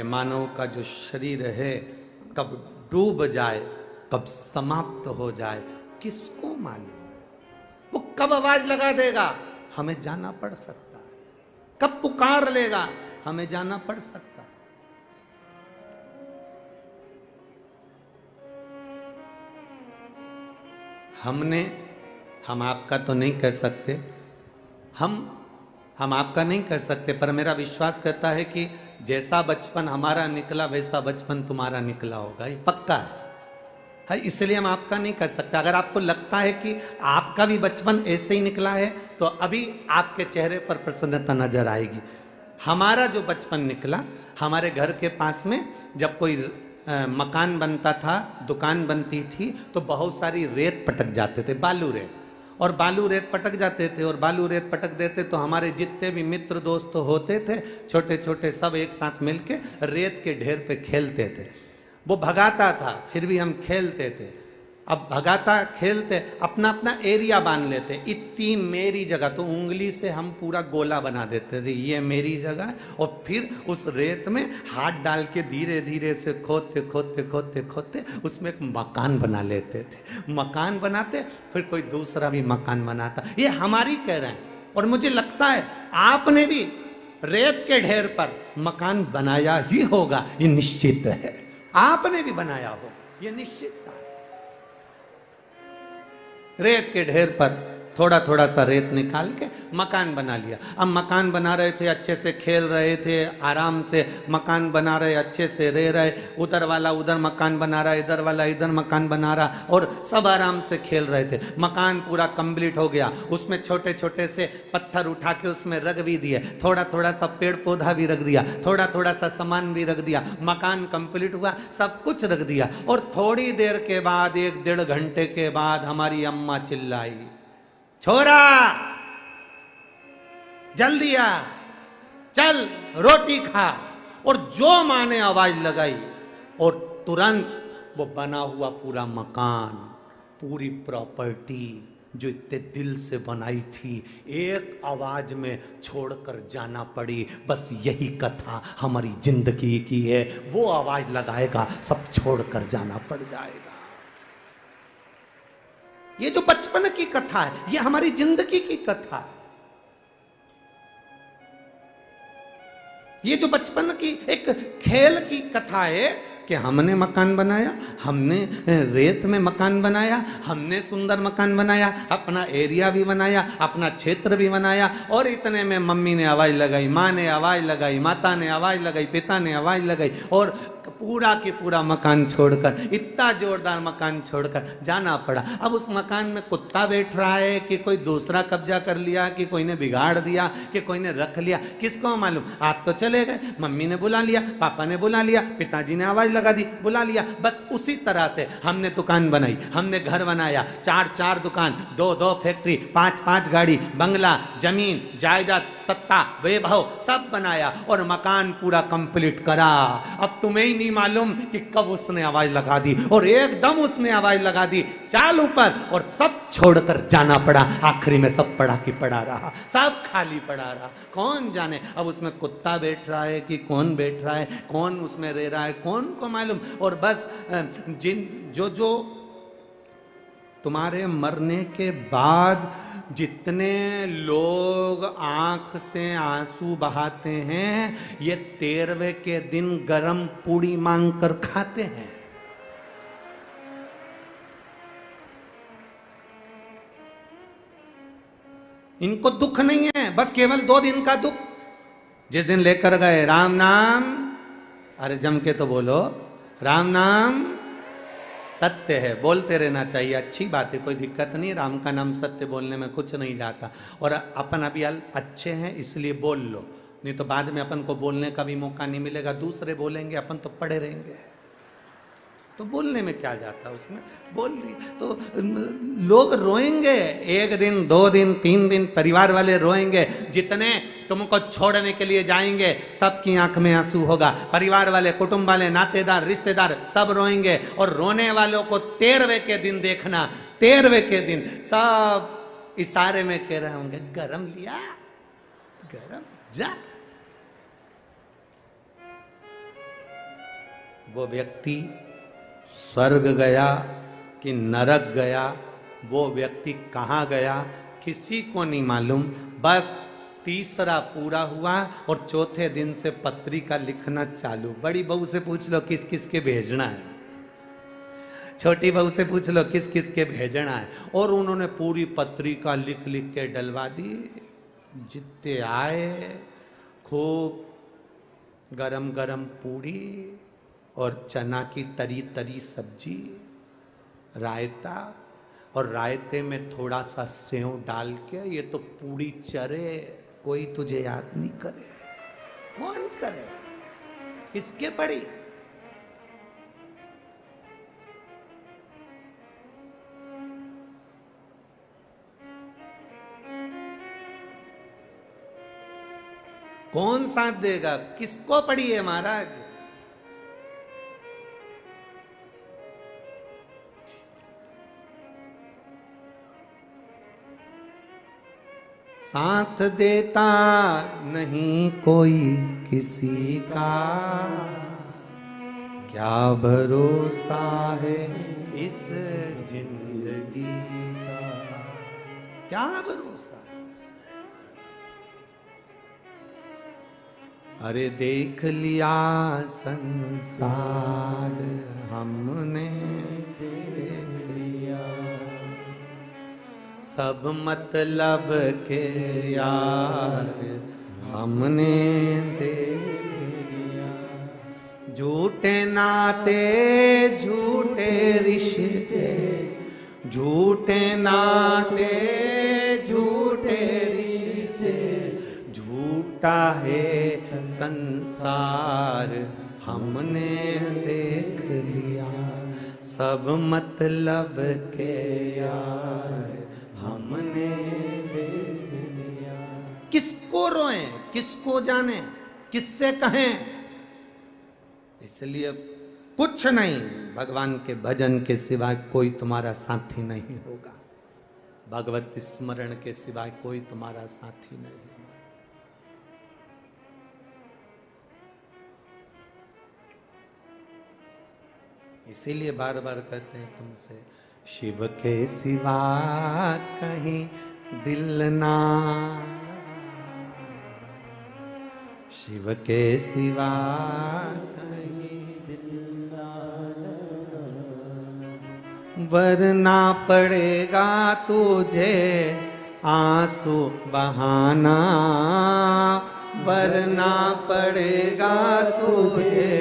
Speaker 1: मानव का जो शरीर है कब डूब जाए, कब समाप्त हो जाए, किसको मालूम। वो कब आवाज लगा देगा, हमें जाना पड़ सकता है। कब पुकार लेगा, हमें जाना पड़ सकता है। हम आपका तो नहीं कह सकते, हम आपका नहीं कह सकते, पर मेरा विश्वास कहता है कि जैसा बचपन हमारा निकला वैसा बचपन तुम्हारा निकला होगा, ये पक्का है। इसलिए हम आपका नहीं कह सकते। अगर आपको लगता है कि आपका भी बचपन ऐसे ही निकला है तो अभी आपके चेहरे पर प्रसन्नता नजर आएगी। हमारा जो बचपन निकला, हमारे घर के पास में जब कोई मकान बनता था, दुकान बनती थी, तो बहुत सारी रेत पटक जाते थे, बालू रेत, और बालू रेत पटक जाते थे और बालू रेत पटक देते, तो हमारे जितने भी मित्र दोस्त होते थे छोटे छोटे, सब एक साथ मिलके रेत के ढेर पे खेलते थे। वो भगाता था, फिर भी हम खेलते थे। अब भगाता खेलते, अपना अपना एरिया बांध लेते, इतनी मेरी जगह, तो उंगली से हम पूरा गोला बना देते थे, ये मेरी जगह है। और फिर उस रेत में हाथ डाल के धीरे धीरे से खोदते खोदते खोदते खोदते उसमें एक मकान बना लेते थे। मकान बनाते, फिर कोई दूसरा भी मकान बनाता। ये हमारी कह रहे हैं, और मुझे लगता है आपने भी रेत के ढेर पर मकान बनाया ही होगा, ये निश्चित है। आपने भी बनाया होगा, ये निश्चित था। रेत के ढेर पर थोड़ा थोड़ा सा रेत निकाल के मकान बना लिया। अब मकान बना रहे थे, अच्छे से खेल रहे थे, आराम से मकान बना रहे, अच्छे से रह रहे। उधर वाला उधर मकान बना रहा, इधर वाला इधर मकान बना रहा, और सब आराम से खेल रहे थे। मकान पूरा कंप्लीट हो गया, उसमें छोटे छोटे से पत्थर उठा के उसमें रख भी दिए, थोड़ा थोड़ा सा पेड़ पौधा भी रख दिया, थोड़ा थोड़ा सा सामान भी रख दिया। मकान कंप्लीट हुआ, सब कुछ रख दिया। और थोड़ी देर के बाद, 1-1.5 घंटे के बाद हमारी अम्मा चिल्लाई, छोरा जल्दी आ, चल रोटी खा। और जो माँ ने आवाज लगाई, और तुरंत वो बना हुआ पूरा मकान, पूरी प्रॉपर्टी जो इतने दिल से बनाई थी, एक आवाज में छोड़कर जाना पड़ी। बस यही कथा हमारी जिंदगी की है, वो आवाज लगाएगा, सब छोड़कर जाना पड़ जाएगा। ये जो बचपन की कथा है, ये हमारी जिंदगी की कथा है। ये जो बचपन की एक खेल की कथा है कि हमने मकान बनाया, हमने रेत में मकान बनाया, हमने सुंदर मकान बनाया, अपना एरिया भी बनाया, अपना क्षेत्र भी बनाया। और इतने में मम्मी ने आवाज लगाई, माँ ने आवाज लगाई, माता ने आवाज लगाई, पिता ने आवाज लगाई, और पूरा की पूरा मकान छोड़कर, इतना जोरदार मकान छोड़कर जाना पड़ा। अब उस मकान में कुत्ता बैठ रहा है कि कोई दूसरा कब्जा कर लिया, कि कोई ने बिगाड़ दिया, कि कोई ने रख लिया, किसको मालूम। आप तो चले गए, मम्मी ने बुला लिया, पापा ने बुला लिया, पिताजी ने आवाज लगा दी, बुला लिया। बस उसी तरह से हमने दुकान बनाई, हमने घर बनाया, 4-4 दुकान, 2-2 फैक्ट्री, 5-5 गाड़ी, बंगला, जमीन, जायदाद, सत्ता, वैभव सब बनाया, और मकान पूरा कंप्लीट करा। अब तुम्हें ही नहीं मालूम कि कब उसने आवाज लगा दी, और एकदम उसने आवाज लगा दी, चाल ऊपर, और सब छोड़कर जाना पड़ा। आखिरी में सब पड़ा कि पड़ा रहा, सब खाली पड़ा रहा। कौन जाने अब उसमें कुत्ता बैठ रहा है कि कौन बैठ रहा है, कौन उसमें रह रहा है, कौन को मालूम। और बस जो तुम्हारे मरने के बाद जितने लोग आंख से आंसू बहाते हैं, ये 13वें के दिन गरम पूड़ी मांग कर खाते हैं। इनको दुख नहीं है, बस केवल 2 दिन का दुख। जिस दिन लेकर गए राम नाम, अरे जम के तो बोलो, राम नाम सत्य है, बोलते रहना चाहिए, अच्छी बात है, कोई दिक्कत नहीं। राम का नाम सत्य बोलने में कुछ नहीं जाता। और अपन अभी अच्छे हैं इसलिए बोल लो, नहीं तो बाद में अपन को बोलने का भी मौका नहीं मिलेगा, दूसरे बोलेंगे, अपन तो पड़े रहेंगे। तो बोलने में क्या जाता है, उसमें बोल रही तो लोग रोएंगे, 1 दिन 2 दिन 3 दिन परिवार वाले रोएंगे। जितने तुमको छोड़ने के लिए जाएंगे सबकी आंख में आंसू होगा, परिवार वाले, कुटुंब वाले, नातेदार, रिश्तेदार सब रोएंगे। और रोने वालों को 13वें के दिन देखना, 13वें के दिन सब इशारे में कह रहे होंगे, गरम लिया, गरम जा। वो व्यक्ति स्वर्ग गया कि नरक गया, वो व्यक्ति कहाँ गया किसी को नहीं मालूम। बस तीसरा पूरा हुआ और चौथे दिन से पत्रिका लिखना चालू। बड़ी बहू से पूछ लो किस किस के भेजना है, छोटी बहू से पूछ लो किस किस के भेजना है। और उन्होंने पूरी पत्रिका लिख लिख के डलवा दी। जितने आए खूब गरम गरम पूड़ी और चना की तरी तरी सब्जी, रायता, और रायते में थोड़ा सा सेव डाल के, ये तो पूरी चरे कोई तुझे याद नहीं करे। कौन करे, किसके पड़ी? कौन साथ देगा? किसको पड़ी है महाराज? साथ देता नहीं कोई किसी का, क्या भरोसा है इस जिंदगी का, क्या भरोसा? अरे देख लिया संसार हमने, देख लिया सब मतलब के यार हमने देख लिया, झूठे नाते झूठे रिश्ते, झूठे नाते झूठे रिश्ते, झूठा है संसार हमने देख लिया, सब मतलब के यार हमने देख लिया। किसको रोएं, किसको जाने, किससे कहें? इसलिए कुछ नहीं, भगवान के भजन के सिवाय कोई तुम्हारा साथी नहीं होगा, भगवत स्मरण के सिवाय कोई तुम्हारा साथी नहीं होगा। इसीलिए बार बार कहते हैं तुमसे, शिव के सिवा कहीं दिल ना, शिव के सिवा कहीं दिल ना, वरना पड़ेगा तुझे आंसू बहाना, वरना पड़ेगा तुझे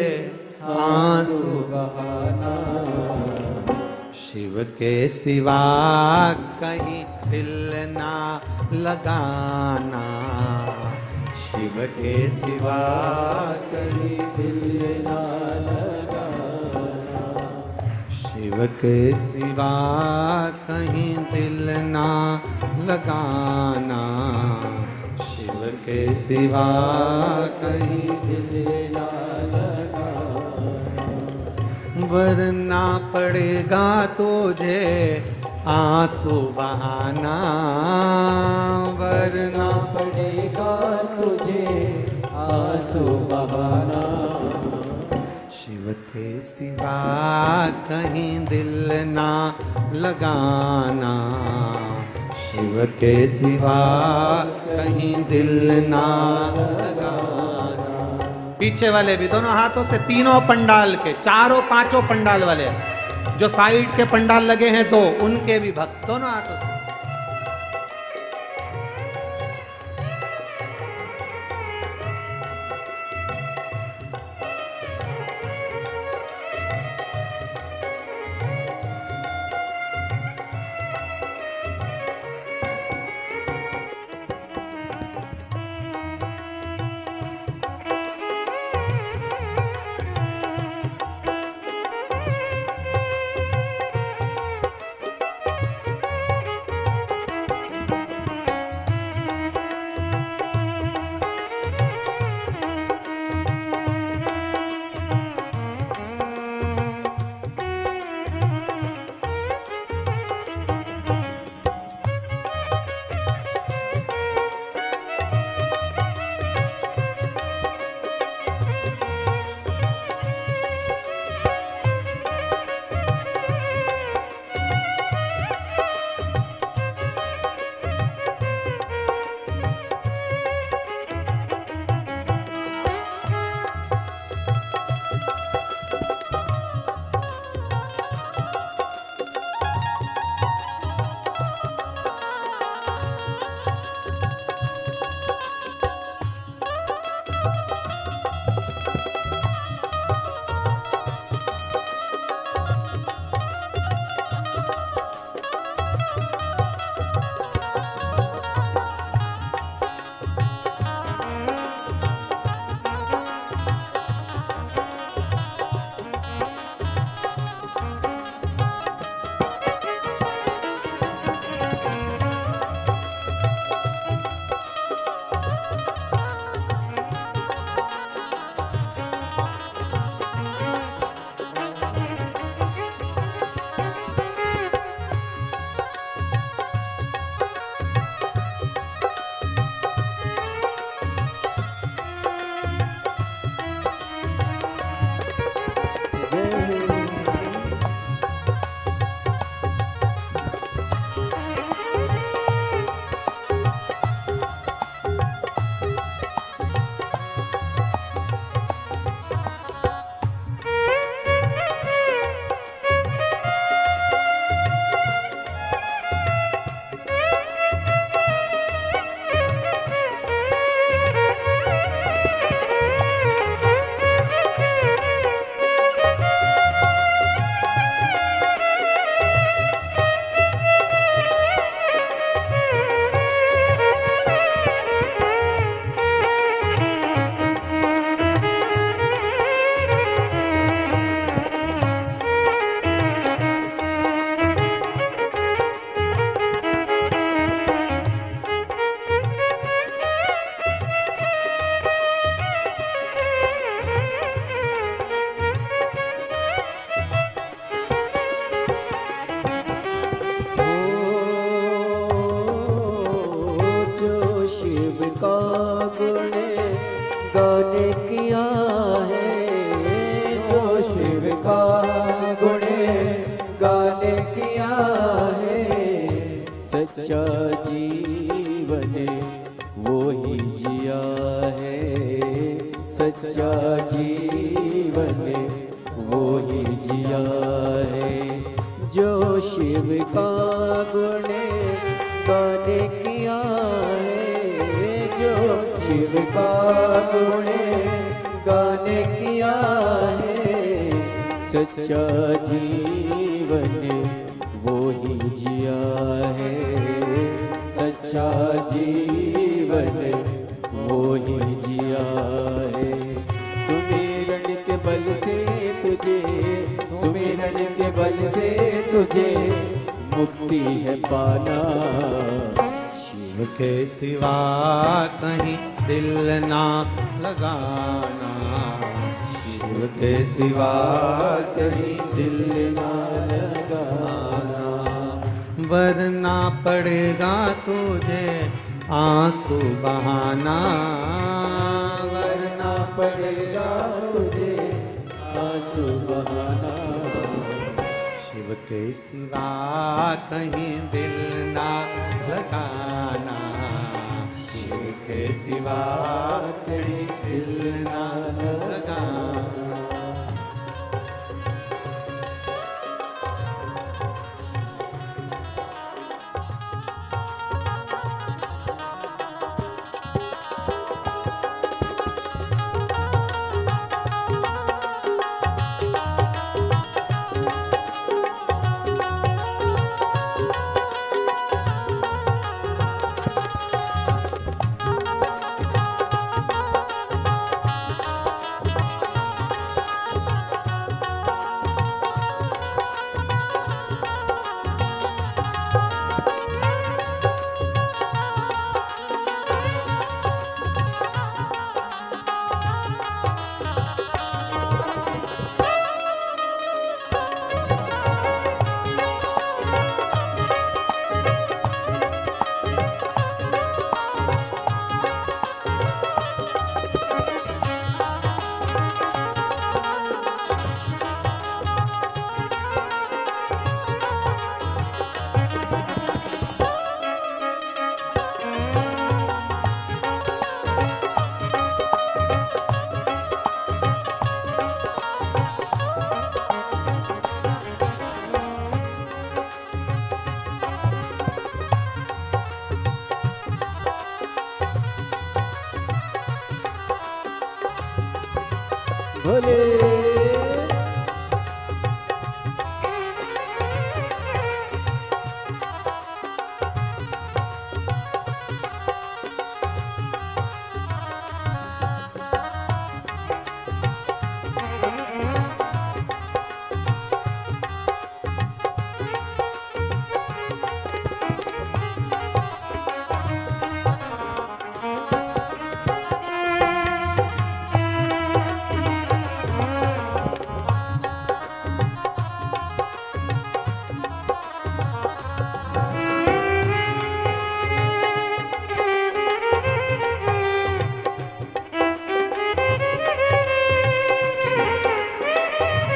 Speaker 1: आंसू बहाना, शिव के सिवा कहीं दिल ना लगाना, शिव के सिवा कहीं दिल ना लगाना, शिव के सिवा कहीं दिल ना लगाना, शिव के सिवा कहीं दिल ना लगाना, वरना पड़ेगा तुझे आंसू बहाना, वरना पड़ेगा तुझे आंसू बहाना, शिव के सिवा कहीं दिल ना लगाना, शिव के सिवा कहीं दिल ना लगाना। पीछे वाले भी दोनों हाथों से, तीनों पंडाल के, चारों पांचों पंडाल वाले, जो साइड के पंडाल लगे हैं दो, उनके भी भक्त दोनों हाथों से।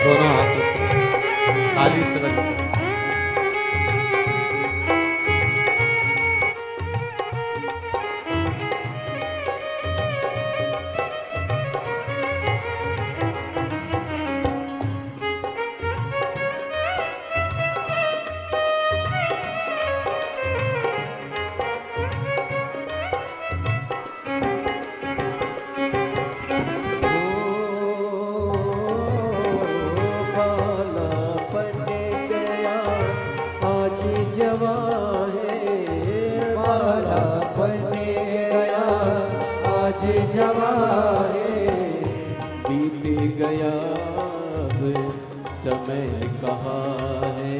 Speaker 1: दोनों हाथों से ताली से बजाएं।
Speaker 2: समय कहाँ है,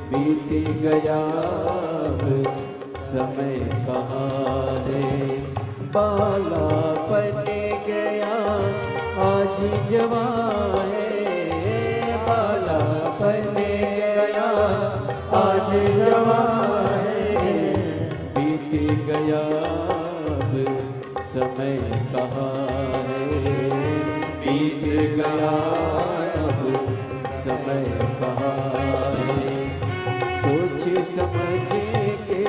Speaker 2: बीत गया समय कहाँ है। बाला बने गया आज जवान है, बाला बने गया आज जवान है। बीत गया समय कहाँ है, बीत गया समय कहाँ है। सोच समझ के,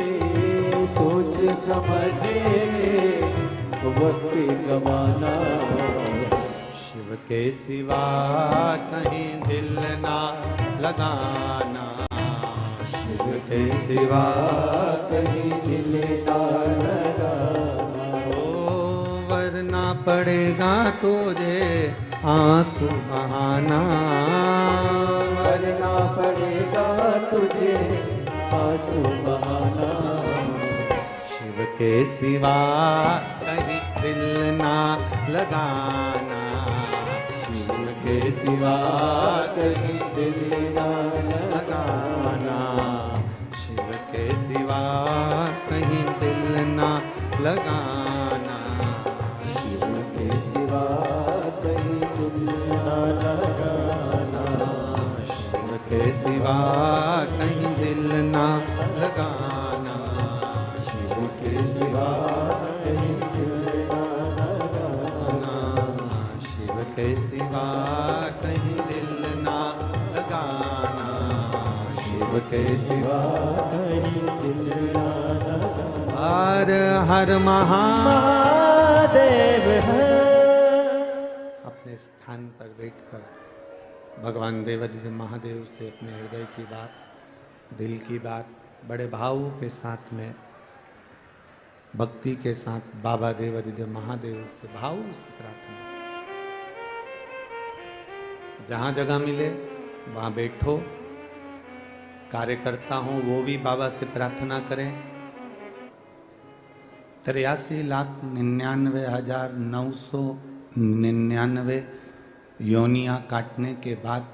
Speaker 2: सोच समझ के वक्त गवाना।
Speaker 1: शिव के सिवा कहीं दिल ना लगाना, शिव के सिवा
Speaker 2: कहीं दिल ना लगाना।
Speaker 1: ओ वरना पड़ेगा तुझे आंसू बहाना,
Speaker 2: वरना पड़ेगा तुझे आंसू बहाना।
Speaker 1: शिव के सिवा कहीं दिल ना लगाना, शिव के सिवा
Speaker 2: कहीं दिल ना
Speaker 1: लगाना, शिव के सिवा कहीं दिल ना लगाना,
Speaker 2: शिव के सिवा कहीं दिल ना लगाना।
Speaker 1: शिव के सिवा कहीं दिल ना लगाना,
Speaker 2: शिव के सिवा कहीं दिल ना लगाना।
Speaker 1: शिव के सिवा कहीं दिल ना लगाना, शिव के सिवा
Speaker 2: कहीं दिल ना लगाना।
Speaker 1: हर हर
Speaker 2: महादेव है।
Speaker 1: अपने स्थान पर बैठकर भगवान देवाधिदेव महादेव से अपने हृदय की बात, दिल की बात बड़े भाव के साथ में, भक्ति के साथ बाबा देवाधिदेव महादेव से भाव से प्रार्थना। जहाँ जगह मिले वहाँ बैठो, कार्यकर्ता हो वो भी बाबा से प्रार्थना करें। 83,99,999 योनियां काटने के बाद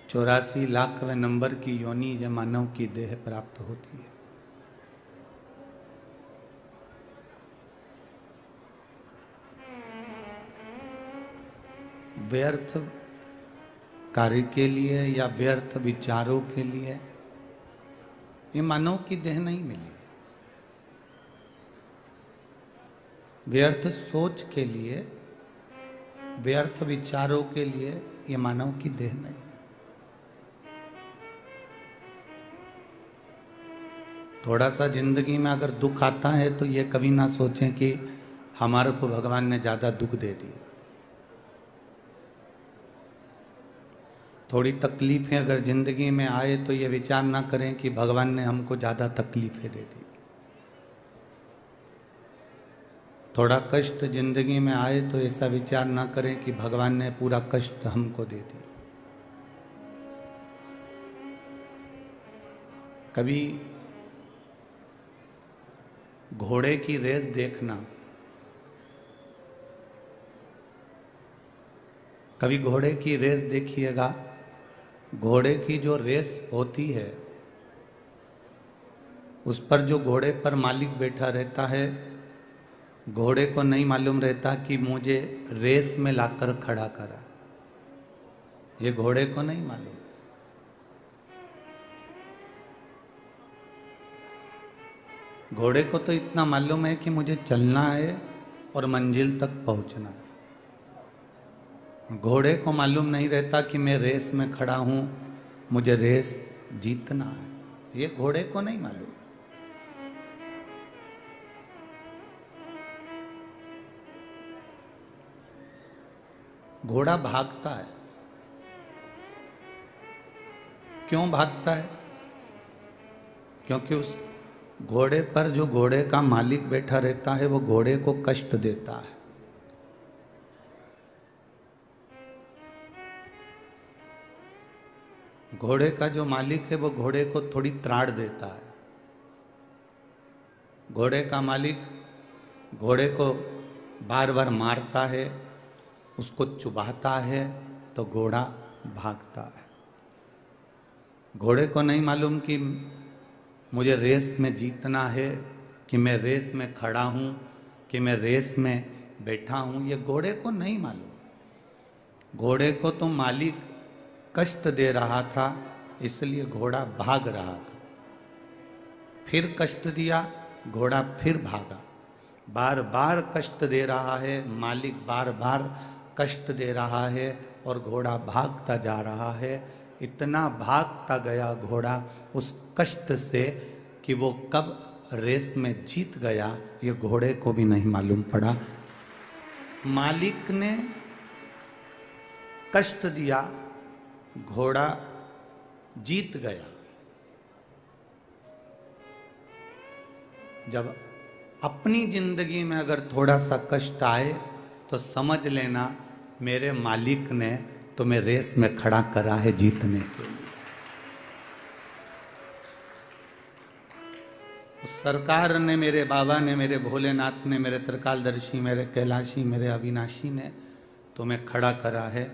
Speaker 1: 84 लाखवें नंबर की योनि जब मानव की देह प्राप्त होती है। व्यर्थ कार्य के लिए या व्यर्थ विचारों के लिए ये मानव की देह नहीं मिली। व्यर्थ सोच के लिए, व्यर्थ विचारों के लिए ये मानव की देह नहीं। थोड़ा सा जिंदगी में अगर दुख आता है तो ये कभी ना सोचें कि हमारे को भगवान ने ज्यादा दुख दे दिया। थोड़ी तकलीफें अगर जिंदगी में आए तो ये विचार ना करें कि भगवान ने हमको ज्यादा तकलीफें दे दी। थोड़ा कष्ट जिंदगी में आए तो ऐसा विचार ना करें कि भगवान ने पूरा कष्ट हमको दे दिया। कभी घोड़े की रेस देखना, कभी घोड़े की रेस देखिएगा। घोड़े की जो रेस होती है उस पर जो घोड़े पर मालिक बैठा रहता है, घोड़े को नहीं मालूम रहता कि मुझे रेस में लाकर खड़ा करा। ये घोड़े को नहीं मालूम। घोड़े को तो इतना मालूम है कि मुझे चलना है और मंजिल तक पहुंचना है। घोड़े को मालूम नहीं रहता कि मैं रेस में खड़ा हूं, मुझे रेस जीतना है। ये घोड़े को नहीं मालूम। घोड़ा भागता है। क्यों भागता है? क्योंकि उस घोड़े पर जो घोड़े का मालिक बैठा रहता है वो घोड़े को कष्ट देता है। घोड़े का जो मालिक है वो घोड़े को थोड़ी त्राड़ देता है। घोड़े का मालिक घोड़े को बार बार मारता है, उसको चुभाता है, तो घोड़ा भागता है। घोड़े को नहीं मालूम कि मुझे रेस में जीतना है, कि मैं रेस में खड़ा हूँ, कि मैं रेस में बैठा हूँ। ये घोड़े को नहीं मालूम। घोड़े को तो मालिक कष्ट दे रहा था, इसलिए घोड़ा भाग रहा था। फिर कष्ट दिया, घोड़ा फिर भागा। बार बार कष्ट दे रहा है मालिक, बार बार कष्ट दे रहा है और घोड़ा भागता जा रहा है। इतना भागता गया घोड़ा उस कष्ट से कि वो कब रेस में जीत गया ये घोड़े को भी नहीं मालूम पड़ा। मालिक ने कष्ट दिया, घोड़ा जीत गया। जब अपनी जिंदगी में अगर थोड़ा सा कष्ट आए तो समझ लेना मेरे मालिक ने तुम्हें रेस में खड़ा करा है जीतने के लिए। उस सरकार ने, मेरे बाबा ने, मेरे भोलेनाथ ने, मेरे त्रिकालदर्शी, मेरे कैलाशी, मेरे अविनाशी ने तुम्हें खड़ा करा है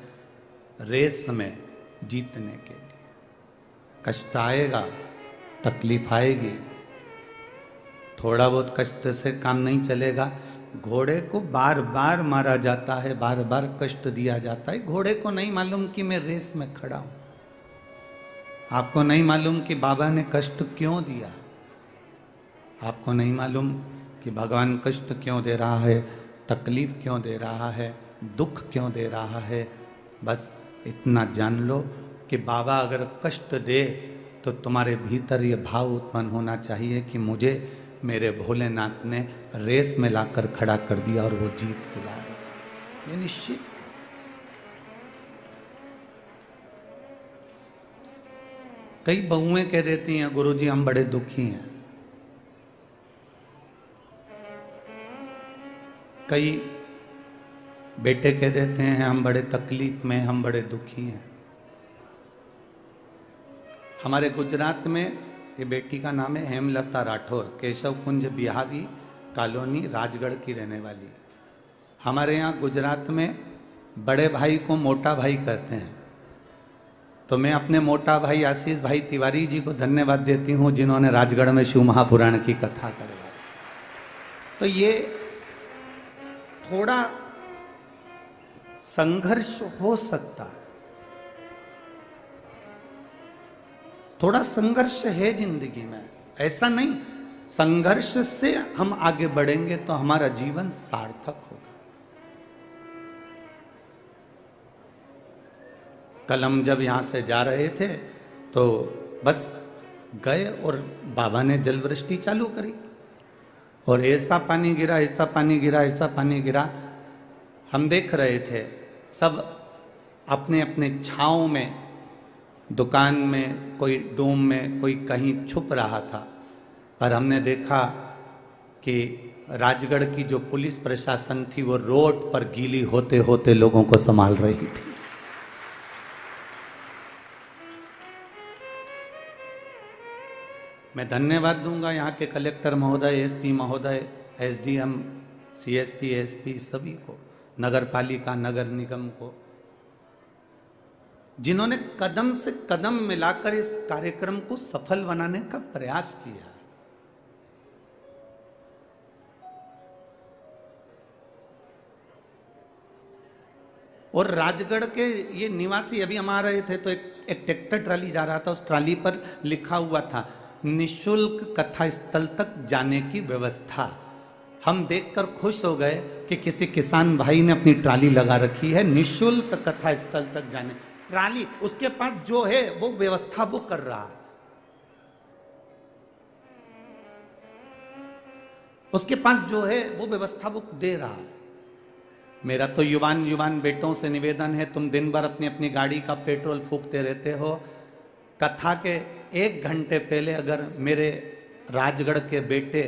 Speaker 1: रेस में जीतने के लिए। कष्ट आएगा, तकलीफ आएगी, थोड़ा बहुत कष्ट से काम नहीं चलेगा। घोड़े को बार बार मारा जाता है, बार बार कष्ट दिया जाता है। घोड़े को नहीं मालूम कि मैं रेस में खड़ा हूं। आपको नहीं मालूम कि बाबा ने कष्ट क्यों दिया। आपको नहीं मालूम कि भगवान कष्ट क्यों दे रहा है, तकलीफ क्यों दे रहा है, दुख क्यों दे रहा है। बस इतना जान लो कि बाबा अगर कष्ट दे तो तुम्हारे भीतर ये भाव उत्पन्न होना चाहिए कि मुझे मेरे भोलेनाथ ने रेस में लाकर खड़ा कर दिया और वो जीत दिलाया। ये निश्चित। कई बहुएं कह देती हैं गुरुजी हम बड़े दुखी हैं। कई बेटे कह देते हैं हम बड़े तकलीफ में, हम बड़े दुखी हैं। हमारे गुजरात में ये बेटी का नाम है हेमलता राठौर, केशव कुंज बिहारी कॉलोनी राजगढ़ की रहने वाली। हमारे यहाँ गुजरात में बड़े भाई को मोटा भाई कहते हैं। तो मैं अपने मोटा भाई आशीष भाई तिवारी जी को धन्यवाद देती हूँ जिन्होंने राजगढ़ में शिव महापुराण की कथा करवाई। तो ये थोड़ा संघर्ष हो सकता है, थोड़ा संघर्ष है जिंदगी में। ऐसा नहीं, संघर्ष से हम आगे बढ़ेंगे तो हमारा जीवन सार्थक होगा। कल हम जब यहां से जा रहे थे तो बस गए और बाबा ने जल वृष्टि चालू करी और ऐसा पानी गिरा, ऐसा पानी गिरा, ऐसा पानी गिरा। हम देख रहे थे सब अपने अपने छांव में, दुकान में, कोई डोम में, कोई कहीं छुप रहा था। पर हमने देखा कि राजगढ़ की जो पुलिस प्रशासन थी वो रोड पर गीली होते होते लोगों को संभाल रही थी। मैं धन्यवाद दूंगा यहाँ के कलेक्टर महोदय, एसपी महोदय, एसडीएम, सीएसपी, एसपी सभी को, नगर पालिका, नगर निगम को, जिन्होंने कदम से कदम मिलाकर इस कार्यक्रम को सफल बनाने का प्रयास किया। और राजगढ़ के ये निवासी अभी हम आ रहे थे तो एक ट्रैक्टर ट्राली जा रहा था, उस ट्राली पर लिखा हुआ था निशुल्क कथा स्थल तक जाने की व्यवस्था। हम देखकर खुश हो गए कि किसी किसान भाई ने अपनी ट्राली लगा रखी है, निशुल्क कथा स्थल तक जाने। ट्राली उसके पास जो है वो व्यवस्था वो कर रहा है, उसके पास जो है वो व्यवस्था वो दे रहा है। मेरा तो युवान युवान बेटों से निवेदन है, तुम दिन भर अपनी अपनी गाड़ी का पेट्रोल फूकते रहते हो, कथा के 1 घंटे पहले अगर मेरे राजगढ़ के बेटे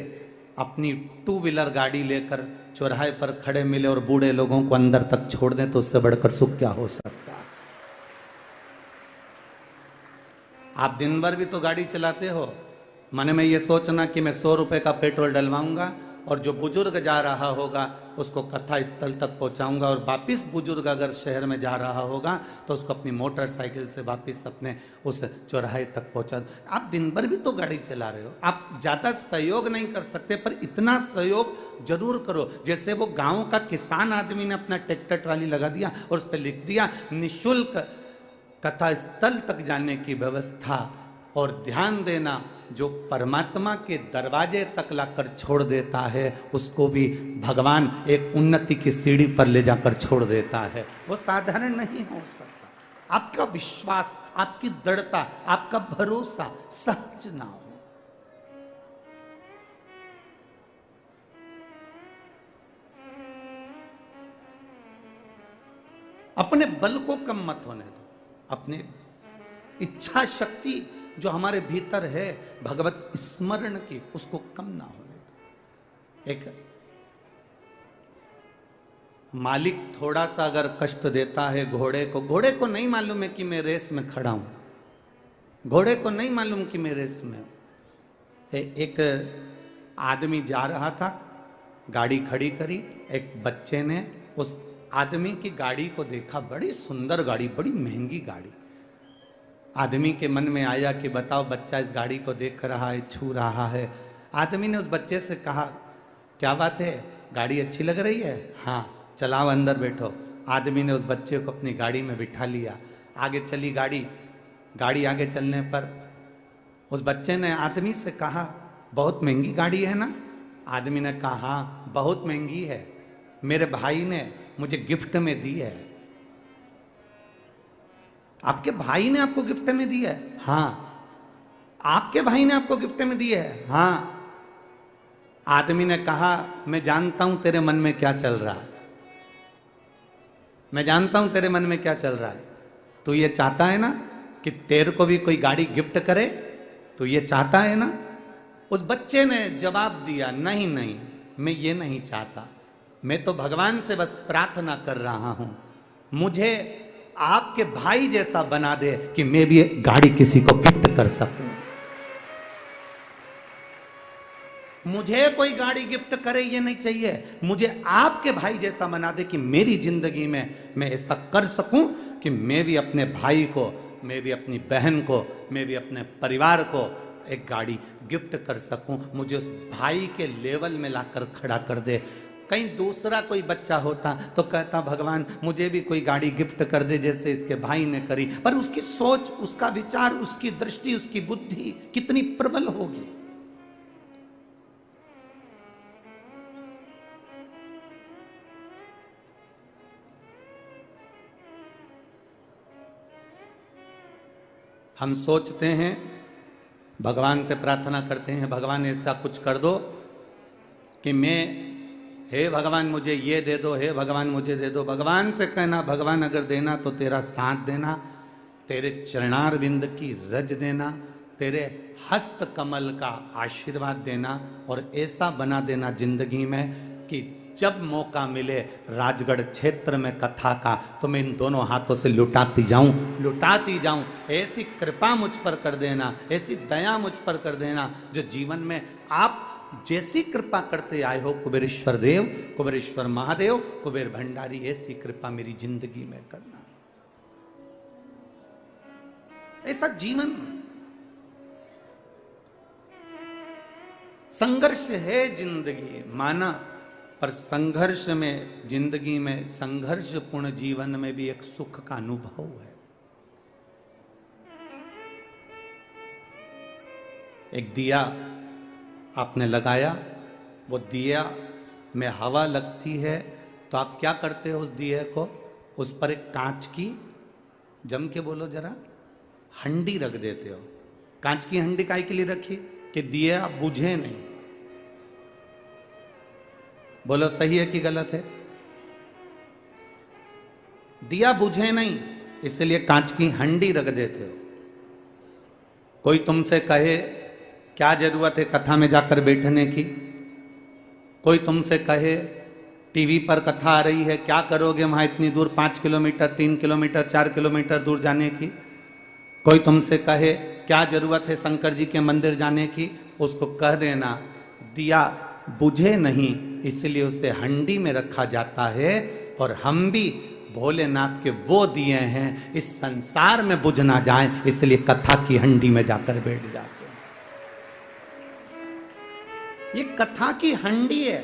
Speaker 1: अपनी 2 व्हीलर गाड़ी लेकर चौराहे पर खड़े मिले और बूढ़े लोगों को अंदर तक छोड़ दें, तो उससे बढ़कर सुख क्या हो सकता है। आप दिन भर भी तो गाड़ी चलाते हो, मन में ये सोचना कि मैं 100 रुपए का पेट्रोल डलवाऊंगा और जो बुजुर्ग जा रहा होगा उसको कथा स्थल तक पहुंचाऊंगा, और वापिस बुजुर्ग अगर शहर में जा रहा होगा तो उसको अपनी मोटरसाइकिल से वापिस अपने उस चौराहे तक पहुंचा। आप दिन भर भी तो गाड़ी चला रहे हो, आप ज़्यादा सहयोग नहीं कर सकते, पर इतना सहयोग जरूर करो। जैसे वो गाँव का किसान आदमी ने अपना ट्रैक्टर ट्राली लगा दिया और उस पर लिख दिया निःशुल्क कथा स्थल तक जाने की व्यवस्था। और ध्यान देना, जो परमात्मा के दरवाजे तक लाकर छोड़ देता है उसको भी भगवान एक उन्नति की सीढ़ी पर ले जाकर छोड़ देता है। वो साधारण नहीं हो सकता। आपका विश्वास, आपकी दृढ़ता, आपका भरोसा सहज ना हो। अपने बल को कम मत होने दो, अपने इच्छा शक्ति जो हमारे भीतर है भगवत स्मरण की, उसको कम ना होने दो। एक मालिक थोड़ा सा अगर कष्ट देता है घोड़े को नहीं मालूम है कि मैं रेस में खड़ा हूं, घोड़े को नहीं मालूम कि मैं रेस में हूं। एक आदमी जा रहा था, गाड़ी खड़ी करी, एक बच्चे ने उस आदमी की गाड़ी को देखा, बड़ी सुंदर गाड़ी, बड़ी महंगी गाड़ी। आदमी के मन में आया कि बताओ, बच्चा इस गाड़ी को देख रहा है, छू रहा है। आदमी ने उस बच्चे से कहा, क्या बात है, गाड़ी अच्छी लग रही है? हाँ, चलाओ, अंदर बैठो। आदमी ने उस बच्चे को अपनी गाड़ी में बिठा लिया, आगे चली गाड़ी। गाड़ी आगे चलने पर उस बच्चे ने आदमी से कहा, बहुत महंगी गाड़ी है ना? आदमी ने कहा, हाँ बहुत महंगी है, मेरे भाई ने मुझे गिफ्ट में दी है। आपके भाई ने आपको गिफ्ट में दी है? हाँ। आपके भाई ने आपको गिफ्ट में दी है? हाँ। आदमी ने कहा, मैं जानता हूं तेरे मन में क्या चल रहा है, मैं जानता हूं तेरे मन में क्या चल रहा है। तू ये चाहता है ना कि तेरे को भी कोई गाड़ी गिफ्ट करे? तू ये चाहता है ना? उस बच्चे ने जवाब दिया, नहीं नहीं, मैं ये नहीं चाहता, मैं तो भगवान से बस प्रार्थना कर रहा हूं, मुझे आपके भाई जैसा बना दे कि मैं भी गाड़ी किसी को गिफ्ट कर सकूं। मुझे कोई गाड़ी गिफ्ट करे ये नहीं चाहिए, मुझे आपके भाई जैसा बना दे कि मेरी जिंदगी में मैं ऐसा कर सकूं कि मैं भी अपने भाई को, मैं भी अपनी बहन को, मैं भी अपने परिवार को एक गाड़ी गिफ्ट कर सकूं। मुझे उस भाई के लेवल में लाकर खड़ा कर दे। कहीं दूसरा कोई बच्चा होता तो कहता, भगवान मुझे भी कोई गाड़ी गिफ्ट कर दे जैसे इसके भाई ने करी। पर उसकी सोच, उसका विचार, उसकी दृष्टि, उसकी बुद्धि कितनी प्रबल होगी। हम सोचते हैं, भगवान से प्रार्थना करते हैं, भगवान ऐसा कुछ कर दो कि मैं, हे भगवान मुझे ये दे दो, हे भगवान मुझे दे दो। भगवान से कहना, भगवान अगर देना तो तेरा साथ देना, तेरे चरणार विंद की रज देना, तेरे हस्त कमल का आशीर्वाद देना, और ऐसा बना देना जिंदगी में कि जब मौका मिले राजगढ़ क्षेत्र में कथा का, तो मैं इन दोनों हाथों से लुटाती जाऊं। ऐसी कृपा मुझ पर कर देना, ऐसी दया मुझ पर कर देना, जो जीवन में आप जैसी कृपा करते आए हो, कुबेरेश्वर देव, कुबेरेश्वर महादेव, कुबेर भंडारी, ऐसी कृपा मेरी जिंदगी में करना। ऐसा जीवन, संघर्ष है जिंदगी माना, पर संघर्ष में, जिंदगी में संघर्षपूर्ण जीवन में भी एक सुख का अनुभव है। एक दिया आपने लगाया, वो दिया में हवा लगती है तो आप क्या करते हो उस दिए को, उस पर एक कांच की, जम के बोलो जरा, हंडी रख देते हो। कांच की हंडी काहे के लिए रखी? कि दिया बुझे नहीं। बोलो सही है कि गलत है? दिया बुझे नहीं, इसलिए कांच की हंडी रख देते हो। कोई तुमसे कहे क्या जरूरत है कथा में जाकर बैठने की, कोई तुमसे कहे टीवी पर कथा आ रही है, क्या करोगे वहां इतनी दूर, 5 किलोमीटर 3 किलोमीटर 4 किलोमीटर दूर जाने की। कोई तुमसे कहे क्या जरूरत है शंकर जी के मंदिर जाने की, उसको कह देना दिया बुझे नहीं, इसलिए उसे हंडी में रखा जाता है। और हम भी भोलेनाथ के वो दिए हैं, इस संसार में बुझ ना जाए, इसलिए कथा की हंडी में जाकर बैठ जाते हैं। ये कथा की हंडी है।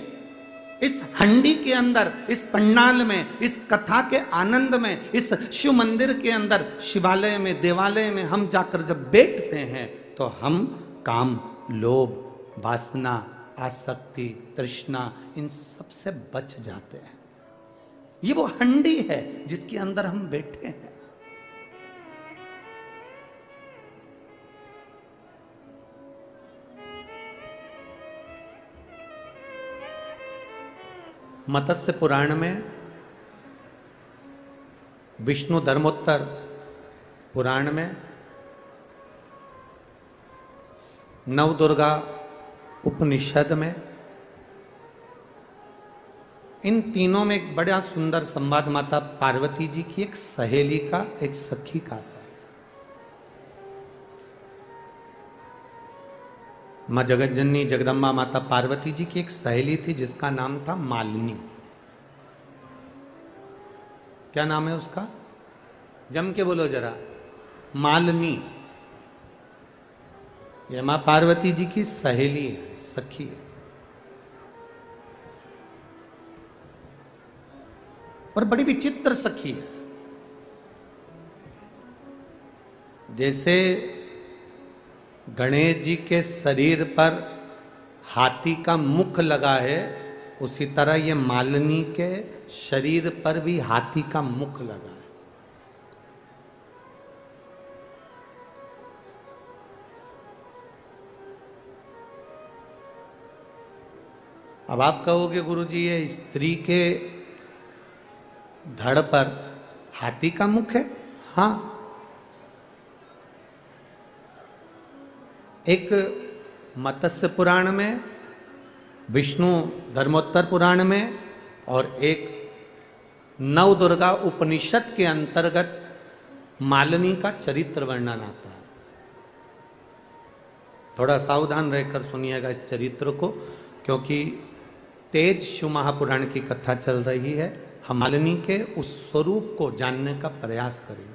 Speaker 1: इस हंडी के अंदर, इस पंडाल में, इस कथा के आनंद में, इस शिव मंदिर के अंदर, शिवालय में, देवालय में हम जाकर जब बैठते हैं तो हम काम, लोभ, वासना, आसक्ति, तृष्णा, इन सब से बच जाते हैं। ये वो हंडी है जिसके अंदर हम बैठे हैं। मत्स्य पुराण में, विष्णु धर्मोत्तर पुराण में, नवदुर्गा उपनिषद में, इन तीनों में एक बड़ा सुंदर संवाद माता पार्वती जी की एक सहेली का, एक सखी का था। मां जगतजननी जगदम्बा माता पार्वती जी की एक सहेली थी जिसका नाम था मालिनी। क्या नाम है उसका? जम के बोलो जरा, मालिनी। यह मां पार्वती जी की सहेली है, सखी है। और बड़ी विचित्र सखी है। जैसे गणेश जी के शरीर पर हाथी का मुख लगा है, उसी तरह ये मालिनी के शरीर पर भी हाथी का मुख लगा है। अब आप कहोगे गुरुजी ये स्त्री के धड़ पर हाथी का मुख है? हाँ, एक मत्स्य पुराण में, विष्णु धर्मोत्तर पुराण में, और एक नवदुर्गा उपनिषद के अंतर्गत मालिनी का चरित्र वर्णन आता है। थोड़ा सावधान रहकर सुनिएगा इस चरित्र को, क्योंकि तेज शिव महापुराण की कथा चल रही है। हम मालिनी के उस स्वरूप को जानने का प्रयास करेंगे।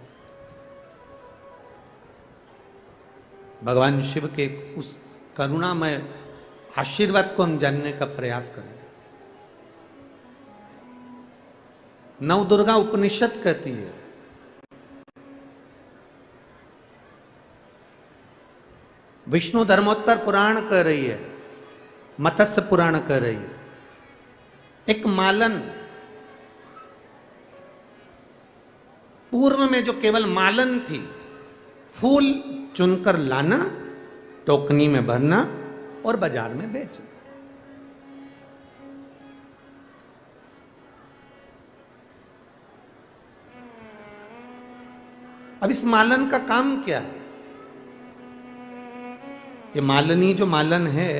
Speaker 1: भगवान शिव के उस करुणामय आशीर्वाद को हम जानने का प्रयास करेंगे। नवदुर्गा उपनिषद कहती है, विष्णु धर्मोत्तर पुराण कह रही है, मत्स्य पुराण कह रही है, एक मालन, पूर्व में जो केवल मालन थी, फूल चुनकर लाना, टोकनी में भरना और बाजार में बेचना। अब इस मालन का काम क्या है? ये मालनी जो मालन है,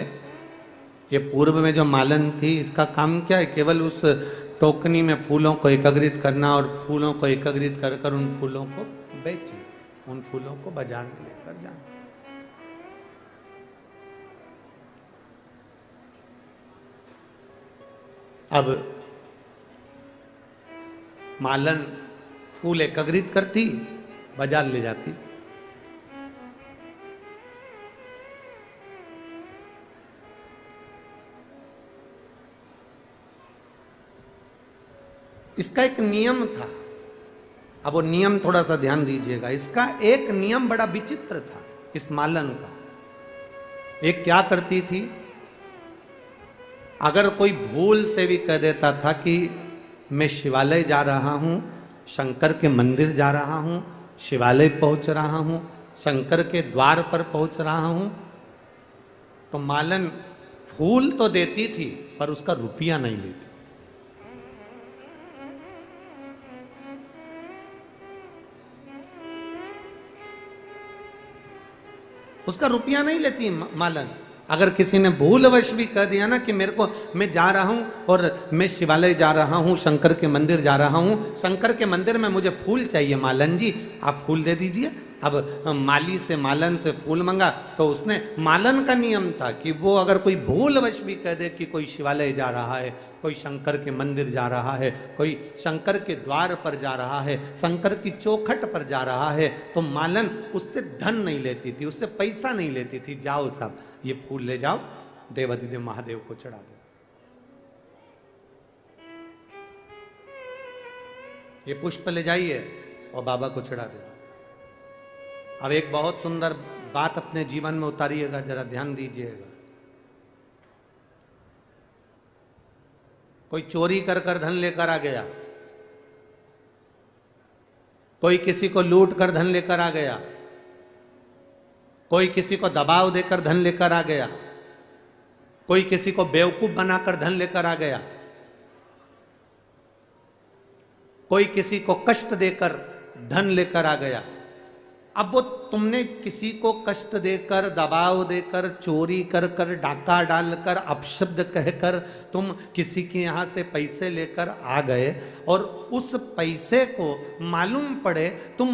Speaker 1: ये पूर्व में जो मालन थी, इसका काम क्या है? केवल उस टोकनी में फूलों को एकत्रित करना और फूलों को एकत्रित कर कर उन फूलों को बेचना, उन फूलों को बाजार में लेकर जाना। अब मालन फूल एकत्रित करती, बाजार ले जाती। इसका एक नियम था। अब वो नियम थोड़ा सा ध्यान दीजिएगा। इसका एक नियम बड़ा विचित्र था इस मालन का। एक क्या करती थी, अगर कोई भूल से भी कह देता था कि मैं शिवालय जा रहा हूं, शंकर के मंदिर जा रहा हूं, शिवालय पहुंच रहा हूं, शंकर के द्वार पर पहुंच रहा हूं, तो मालन फूल तो देती थी पर उसका रुपया नहीं लेती। उसका रुपया नहीं लेती मालन। अगर किसी ने भूलवश भी कह दिया ना कि मेरे को, मैं जा रहा हूं और मैं शिवालय जा रहा हूं, शंकर के मंदिर जा रहा हूं, शंकर के मंदिर में मुझे फूल चाहिए मालन जी, आप फूल दे दीजिए। अब माली से मालन से फूल मंगा तो उसने, मालन का नियम था कि वो अगर कोई भूलवश भी कह दे कि कोई शिवालय जा रहा है, कोई शंकर के मंदिर जा रहा है, कोई शंकर के द्वार पर जा रहा है, शंकर की चौखट पर जा रहा है, तो मालन उससे धन नहीं लेती थी, उससे पैसा नहीं लेती थी। जाओ साहब ये फूल ले जाओ, देवाधिदेव महादेव को चढ़ा दो, ये पुष्प ले जाइए और बाबा को चढ़ा दो। अब एक बहुत सुंदर बात अपने जीवन में उतारिएगा, जरा ध्यान दीजिएगा। कोई चोरी कर कर धन लेकर आ गया, कोई किसी को लूट कर धन लेकर आ गया, कोई किसी को दबाव देकर धन लेकर आ गया, कोई किसी को बेवकूफ बनाकर धन लेकर आ गया, कोई किसी को कष्ट देकर धन लेकर आ गया। अब वो तुमने किसी को कष्ट देकर, दबाव देकर, चोरी कर कर, डाका डालकर, अपशब्द कहकर तुम किसी के यहाँ से पैसे लेकर आ गए और उस पैसे को मालूम पड़े तुम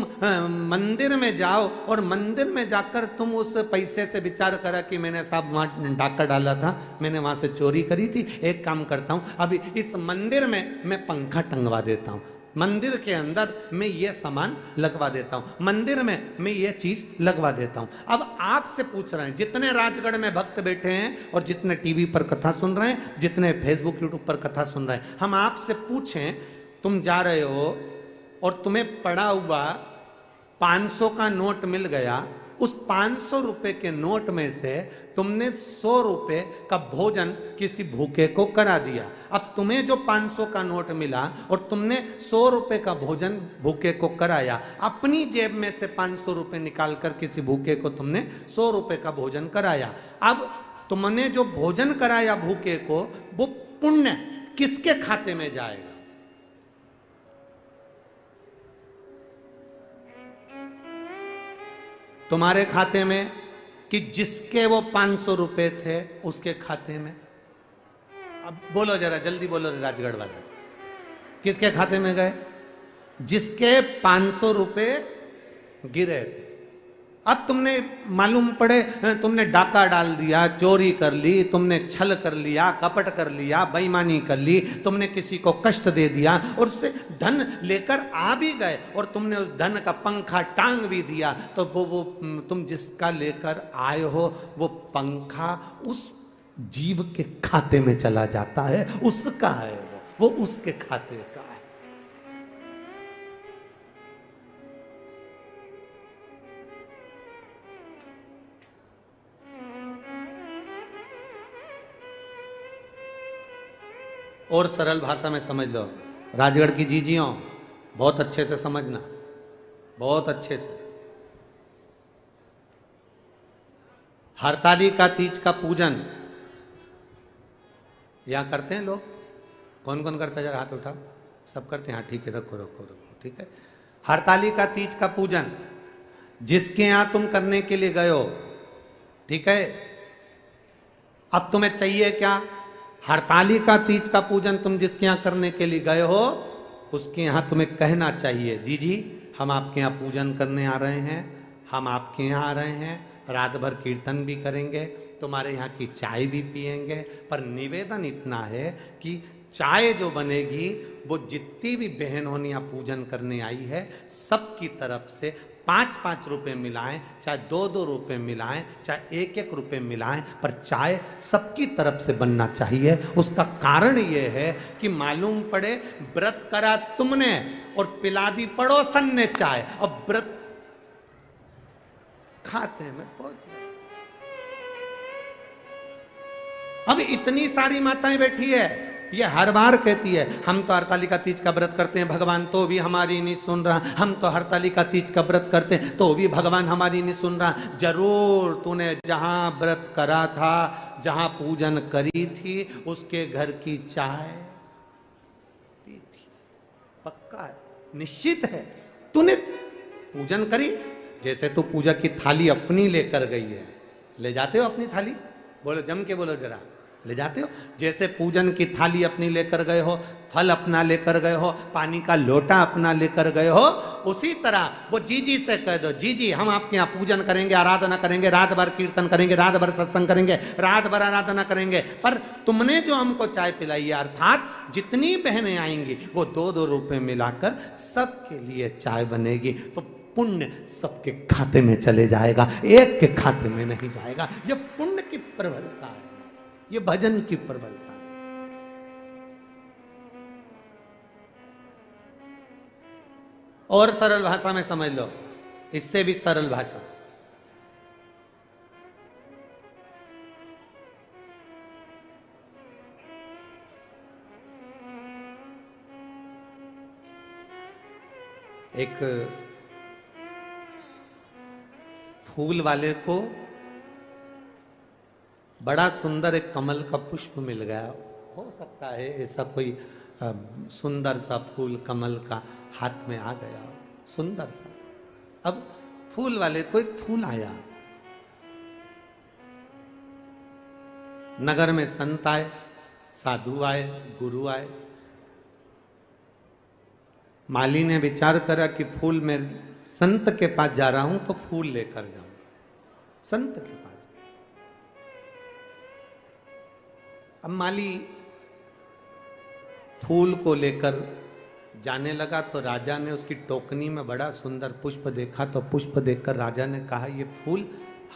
Speaker 1: मंदिर में जाओ और मंदिर में जाकर तुम उस पैसे से विचार करा कि मैंने साहब वहाँ डाका डाला था, मैंने वहाँ से चोरी करी थी, एक काम करता हूँ अभी इस मंदिर में मैं पंखा टंगवा देता हूँ, मंदिर के अंदर मैं ये सामान लगवा देता हूं, मंदिर में मैं ये चीज लगवा देता हूं। अब आपसे पूछ रहे हैं, जितने राजगढ़ में भक्त बैठे हैं और जितने टीवी पर कथा सुन रहे हैं, जितने फेसबुक यूट्यूब पर कथा सुन रहे हैं, हम आपसे पूछें, तुम जा रहे हो और तुम्हें पड़ा हुआ 500 का नोट मिल गया, उस 500 रुपए के नोट में से तुमने 100 रुपए का भोजन किसी भूखे को करा दिया। अब तुम्हें जो 500 का नोट मिला और तुमने 100 रुपए का भोजन भूखे को कराया, अपनी जेब में से 500 रुपए निकालकर किसी भूखे को तुमने 100 रुपए का भोजन कराया। अब तुमने जो भोजन कराया भूखे को, वो पुण्य किसके खाते में जाएगा? तुम्हारे खाते में कि जिसके वो 500 रुपए थे उसके खाते में? अब बोलो जरा जल्दी बोलो राजगढ़ वाले, किसके खाते में गए? जिसके 500 रुपए गिरे थे। अब तुमने मालूम पड़े तुमने डाका डाल दिया, चोरी कर ली, तुमने छल कर लिया, कपट कर लिया, बेईमानी कर ली, तुमने किसी को कष्ट दे दिया और उससे धन लेकर आ भी गए और तुमने उस धन का पंखा टांग भी दिया, तो वो तुम जिसका लेकर आए हो वो पंखा उस जीव के खाते में चला जाता है, उसका है वो उसके खाते का है। और सरल भाषा में समझ लो, राजगढ़ की जीजियों बहुत अच्छे से समझना, बहुत अच्छे से। हरतालिका तीज का पूजन यहाँ करते हैं लोग, कौन कौन करता है जरा हाथ उठाओ, सब करते हैं? हाँ ठीक है, रखो रखो रखो, ठीक है। हरतालिका तीज का पूजन जिसके यहाँ तुम करने के लिए गए हो, ठीक है, अब तुम्हें चाहिए क्या? हरतालिका तीज का पूजन तुम जिसके यहाँ करने के लिए गए हो उसके यहाँ तुम्हें कहना चाहिए, जी जी हम आपके यहाँ पूजन करने आ रहे हैं, हम आपके यहाँ आ रहे हैं, रात भर कीर्तन भी करेंगे, तुम्हारे यहाँ की चाय भी पिएंगे, पर निवेदन इतना है कि चाय जो बनेगी वो जितनी भी बहन होनियाँ पूजन करने आई है सबकी तरफ से 5-5 रुपए मिलाएं, चाहे 2-2 रुपए मिलाएं, चाहे 1-1 रुपए मिलाएं, पर चाय सबकी तरफ से बनना चाहिए। उसका कारण यह है कि मालूम पड़े व्रत करा तुमने और पिला दी पड़ोसन ने चाय, और व्रत खाते में पहुंच गए। अब इतनी सारी माताएं बैठी है, ये हर बार कहती है हम तो हरतालिका तीज का व्रत करते हैं भगवान तो भी हमारी नहीं सुन रहा, हम तो हरतालिका तीज का व्रत करते हैं तो भी भगवान हमारी नहीं सुन रहा। जरूर तूने जहां व्रत करा था, जहां पूजन करी थी, उसके घर की चाय पी थी, पक्का है, निश्चित है। तूने पूजन करी, जैसे तू पूजा की थाली अपनी लेकर गई है, ले जाते हो अपनी थाली, बोलो जम के बोलो जरा, ले जाते हो? जैसे पूजन की थाली अपनी लेकर गए हो, फल अपना लेकर गए हो, पानी का लोटा अपना लेकर गए हो, उसी तरह वो जीजी से कह दो, जीजी हम आपके यहाँ पूजन करेंगे, आराधना करेंगे, रात भर कीर्तन करेंगे, रात भर सत्संग करेंगे, रात भर आराधना करेंगे, पर तुमने जो हमको चाय पिलाई है, अर्थात जितनी बहनें आएंगी वो 2-2 रुपए मिलाकर सबके लिए चाय बनेगी, तो पुण्य सबके खाते में चले जाएगा, एक के खाते में नहीं जाएगा। ये पुण्य की प्रबलता है, ये भजन की प्रबलता है। और सरल भाषा में समझ लो, इससे भी सरल भाषा, एक फूल वाले को बड़ा सुंदर एक कमल का पुष्प मिल गया, हो सकता है ऐसा कोई सुंदर सा फूल कमल का हाथ में आ गया, सुंदर सा। अब फूल वाले को एक फूल आया, नगर में संत आए, साधु आए, गुरु आए, माली ने विचार करा कि फूल में संत के पास जा रहा हूं तो फूल लेकर जाऊंगा, संत के पास। अब माली फूल को लेकर जाने लगा तो राजा ने उसकी टोकनी में बड़ा सुंदर पुष्प देखा, तो पुष्प देखकर राजा ने कहा ये फूल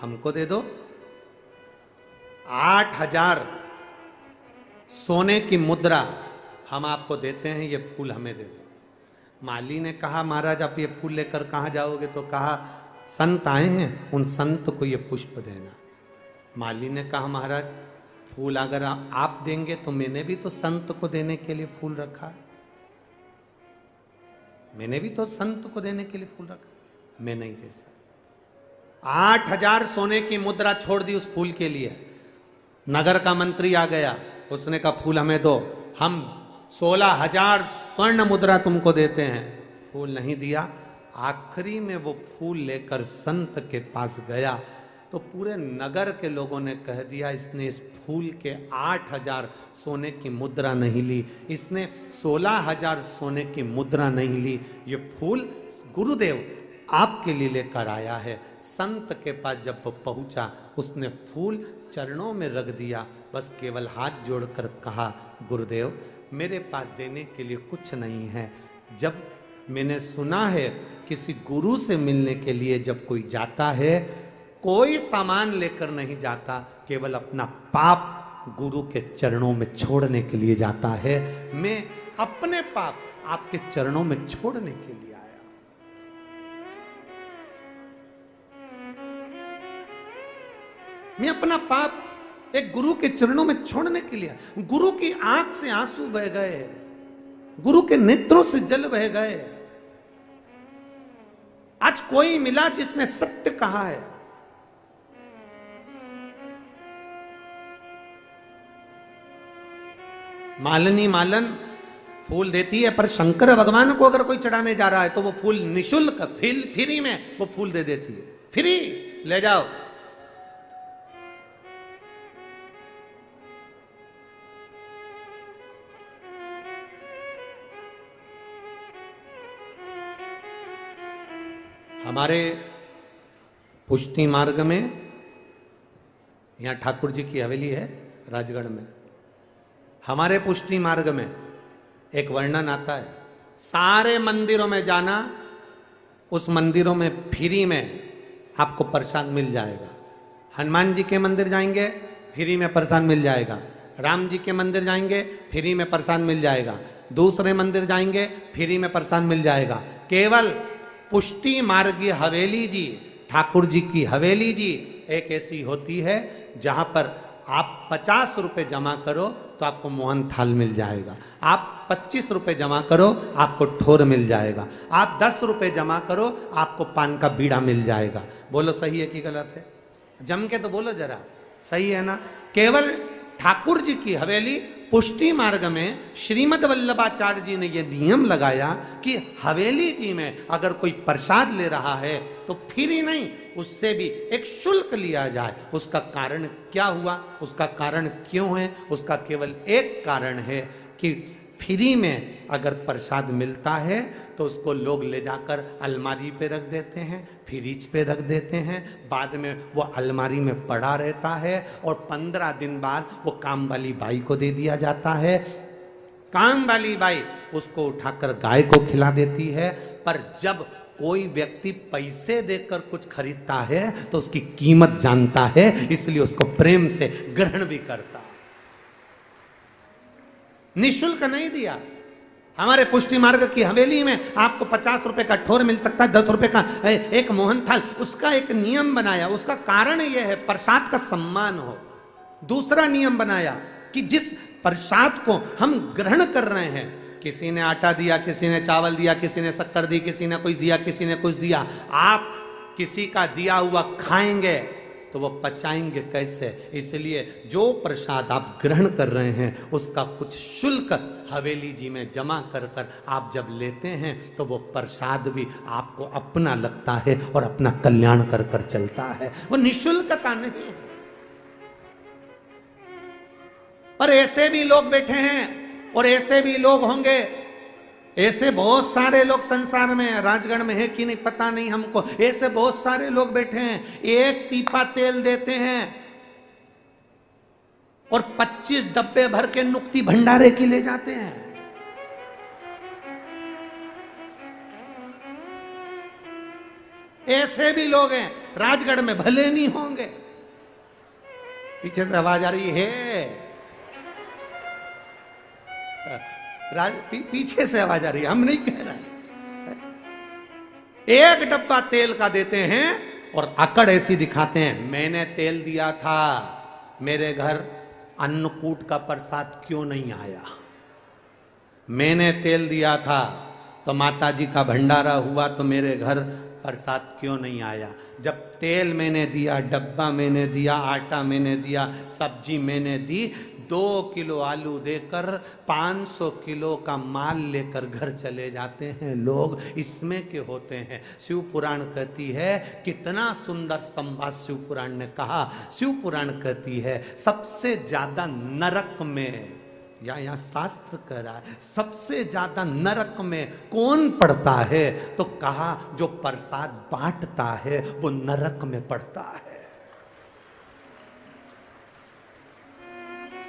Speaker 1: हमको दे दो, 8000 सोने की मुद्रा हम आपको देते हैं, ये फूल हमें दे दो। माली ने कहा महाराज आप ये फूल लेकर कहाँ जाओगे? तो कहा संत आए हैं, उन संत को ये पुष्प देना। माली ने कहा महाराज फूल अगर आप देंगे तो मैंने भी तो संत को देने के लिए फूल रखा है, मैंने भी तो संत को देने के लिए फूल रखा, मैं नहीं दे सकता। 8000 सोने की मुद्रा छोड़ दी उस फूल के लिए। नगर का मंत्री आ गया, उसने कहा फूल हमें दो, हम 16,000 स्वर्ण मुद्रा तुमको देते हैं। फूल नहीं दिया। आखिरी में वो फूल लेकर संत के पास गया तो पूरे नगर के लोगों ने कह दिया इसने इस फूल के 8000 सोने की मुद्रा नहीं ली, इसने 16,000 सोने की मुद्रा नहीं ली, ये फूल गुरुदेव आपके लिए लेकर आया है। संत के पास जब वो पहुंचा उसने फूल चरणों में रख दिया, बस केवल हाथ जोड़कर कहा गुरुदेव मेरे पास देने के लिए कुछ नहीं है। जब मैंने सुना है किसी गुरु से मिलने के लिए जब कोई जाता है कोई सामान लेकर नहीं जाता, केवल अपना पाप गुरु के चरणों में छोड़ने के लिए जाता है। मैं अपने पाप आपके चरणों में छोड़ने के लिए आया। मैं अपना पाप एक गुरु के चरणों में छोड़ने के लिए, गुरु की आंख से आंसू बह गए, गुरु के नेत्रों से जल बह गए। आज कोई मिला जिसने सत्य कहा है। मालनी मालन फूल देती है, पर शंकर भगवान को अगर कोई चढ़ाने जा रहा है तो वो फूल निशुल्क फ्री में वो फूल दे देती है, फ्री ले जाओ। हमारे पुष्टि मार्ग में यहाँ ठाकुर जी की हवेली है राजगढ़ में। हमारे पुष्टि मार्ग में एक वर्णन आता है, सारे मंदिरों में जाना, उस मंदिरों में फ्री में आपको प्रसाद मिल जाएगा। हनुमान जी के मंदिर जाएंगे फ्री में प्रसाद मिल जाएगा, राम जी के मंदिर जाएंगे फ्री में प्रसाद मिल जाएगा, दूसरे मंदिर जाएंगे फ्री में प्रसाद मिल जाएगा। केवल पुष्टि मार्गी हवेली जी, ठाकुर जी की हवेली जी एक ऐसी होती है जहां पर आप 50 रुपए जमा करो तो आपको मोहन थाल मिल जाएगा, आप 25 रुपए जमा करो आपको ठोर मिल जाएगा, आप 10 रुपए जमा करो आपको पान का बीड़ा मिल जाएगा। बोलो सही है कि गलत है? जम के तो बोलो जरा, सही है ना? केवल ठाकुर जी की हवेली पुष्टि मार्ग में श्रीमद वल्लभाचार्य जी ने यह नियम लगाया कि हवेली जी में अगर कोई प्रसाद ले रहा है तो फिर ही नहीं, उससे भी एक शुल्क लिया जाए। उसका कारण क्या हुआ, उसका कारण क्यों है? उसका केवल एक कारण है कि फ्री में अगर प्रसाद मिलता है तो उसको लोग ले जाकर अलमारी पे रख देते हैं, फ्रिज पे रख देते हैं, बाद में वो अलमारी में पड़ा रहता है और 15 दिन बाद वो काम वाली बाई को दे दिया जाता है। काम वाली बाई उसको उठाकर गाय को खिला देती है। पर जब कोई व्यक्ति पैसे देकर कुछ खरीदता है तो उसकी कीमत जानता है, इसलिए उसको प्रेम से ग्रहण भी करता। निःशुल्क नहीं दिया। हमारे पुष्टि मार्ग की हवेली में आपको 50 रुपए का ठोर मिल सकता है, 10 रुपए का एक मोहन थाल। उसका एक नियम बनाया, उसका कारण यह है प्रसाद का सम्मान हो। दूसरा नियम बनाया कि जिस प्रसाद को हम ग्रहण कर रहे हैं, किसी ने आटा दिया, किसी ने चावल दिया, किसी ने शक्कर दी, किसी ने कुछ दिया, किसी ने कुछ दिया, आप किसी का दिया हुआ खाएंगे तो वो पचाएंगे कैसे? इसलिए जो प्रसाद आप ग्रहण कर रहे हैं उसका कुछ शुल्क हवेली जी में जमा कर कर आप जब लेते हैं तो वो प्रसाद भी आपको अपना लगता है और अपना कल्याण कर कर चलता है। वो निःशुल्कता नहीं है। पर ऐसे भी लोग बैठे हैं और ऐसे भी लोग होंगे, ऐसे बहुत सारे लोग संसार में, राजगढ़ में है कि नहीं पता नहीं हमको, ऐसे बहुत सारे लोग बैठे हैं, एक पीपा तेल देते हैं और 25 डब्बे भर के नुक्ति भंडारे की ले जाते हैं। ऐसे भी लोग हैं, राजगढ़ में भले नहीं होंगे। पीछे से आवाज आ रही है, पीछे से आवाज आ रही है, हम नहीं कह रहे। एक डब्बा तेल का देते हैं और अकड़ ऐसी दिखाते हैं, मैंने तेल दिया था, मेरे घर अन्नकूट का प्रसाद क्यों नहीं आया? मैंने तेल दिया था तो माता जी का भंडारा हुआ तो मेरे घर प्रसाद क्यों नहीं आया? जब तेल मैंने दिया, डब्बा मैंने दिया, आटा मैंने दिया, सब्जी मैंने दी, 2 किलो आलू देकर 500 किलो का माल लेकर घर चले जाते हैं लोग। इसमें के होते हैं। शिव पुराण कहती है, कितना सुंदर संवाद शिव पुराण ने कहा। शिव पुराण कहती है सबसे ज्यादा नरक में, या शास्त्र कह रहा है सबसे ज्यादा नरक में कौन पड़ता है? तो कहा जो प्रसाद बांटता है वो नरक में पड़ता है।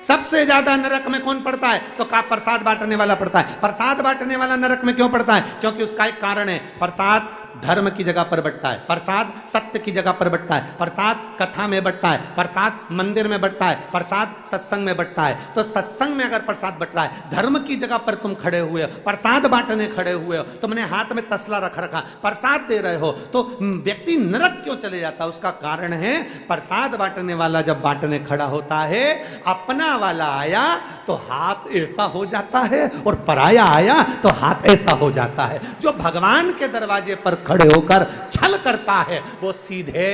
Speaker 1: सबसे ज्यादा नरक में कौन पड़ता है? तो कहा प्रसाद बांटने वाला पड़ता है। प्रसाद बांटने वाला नरक में क्यों पड़ता है? क्योंकि उसका एक कारण है, प्रसाद धर्म की जगह पर बंटता है, प्रसाद सत्य की जगह पर बंटता है, प्रसाद कथा में बंटता है, प्रसाद मंदिर में बंटता है, प्रसाद सत्संग में बंटता है। तो सत्संग में अगर प्रसाद बंट रहा है, धर्म की जगह पर तुम खड़े हुए हो, प्रसाद बांटने खड़े हुए हो, तुमने हाथ में तसला रख रखा, प्रसाद दे रहे हो, तो व्यक्ति नरक क्यों चले जाता है? उसका कारण है प्रसाद बांटने वाला जब बांटने खड़ा होता है, अपना वाला आया तो हाथ ऐसा हो जाता है और पराया आया तो हाथ ऐसा हो जाता है। जो भगवान के दरवाजे पर खड़े होकर छल करता है वो सीधे,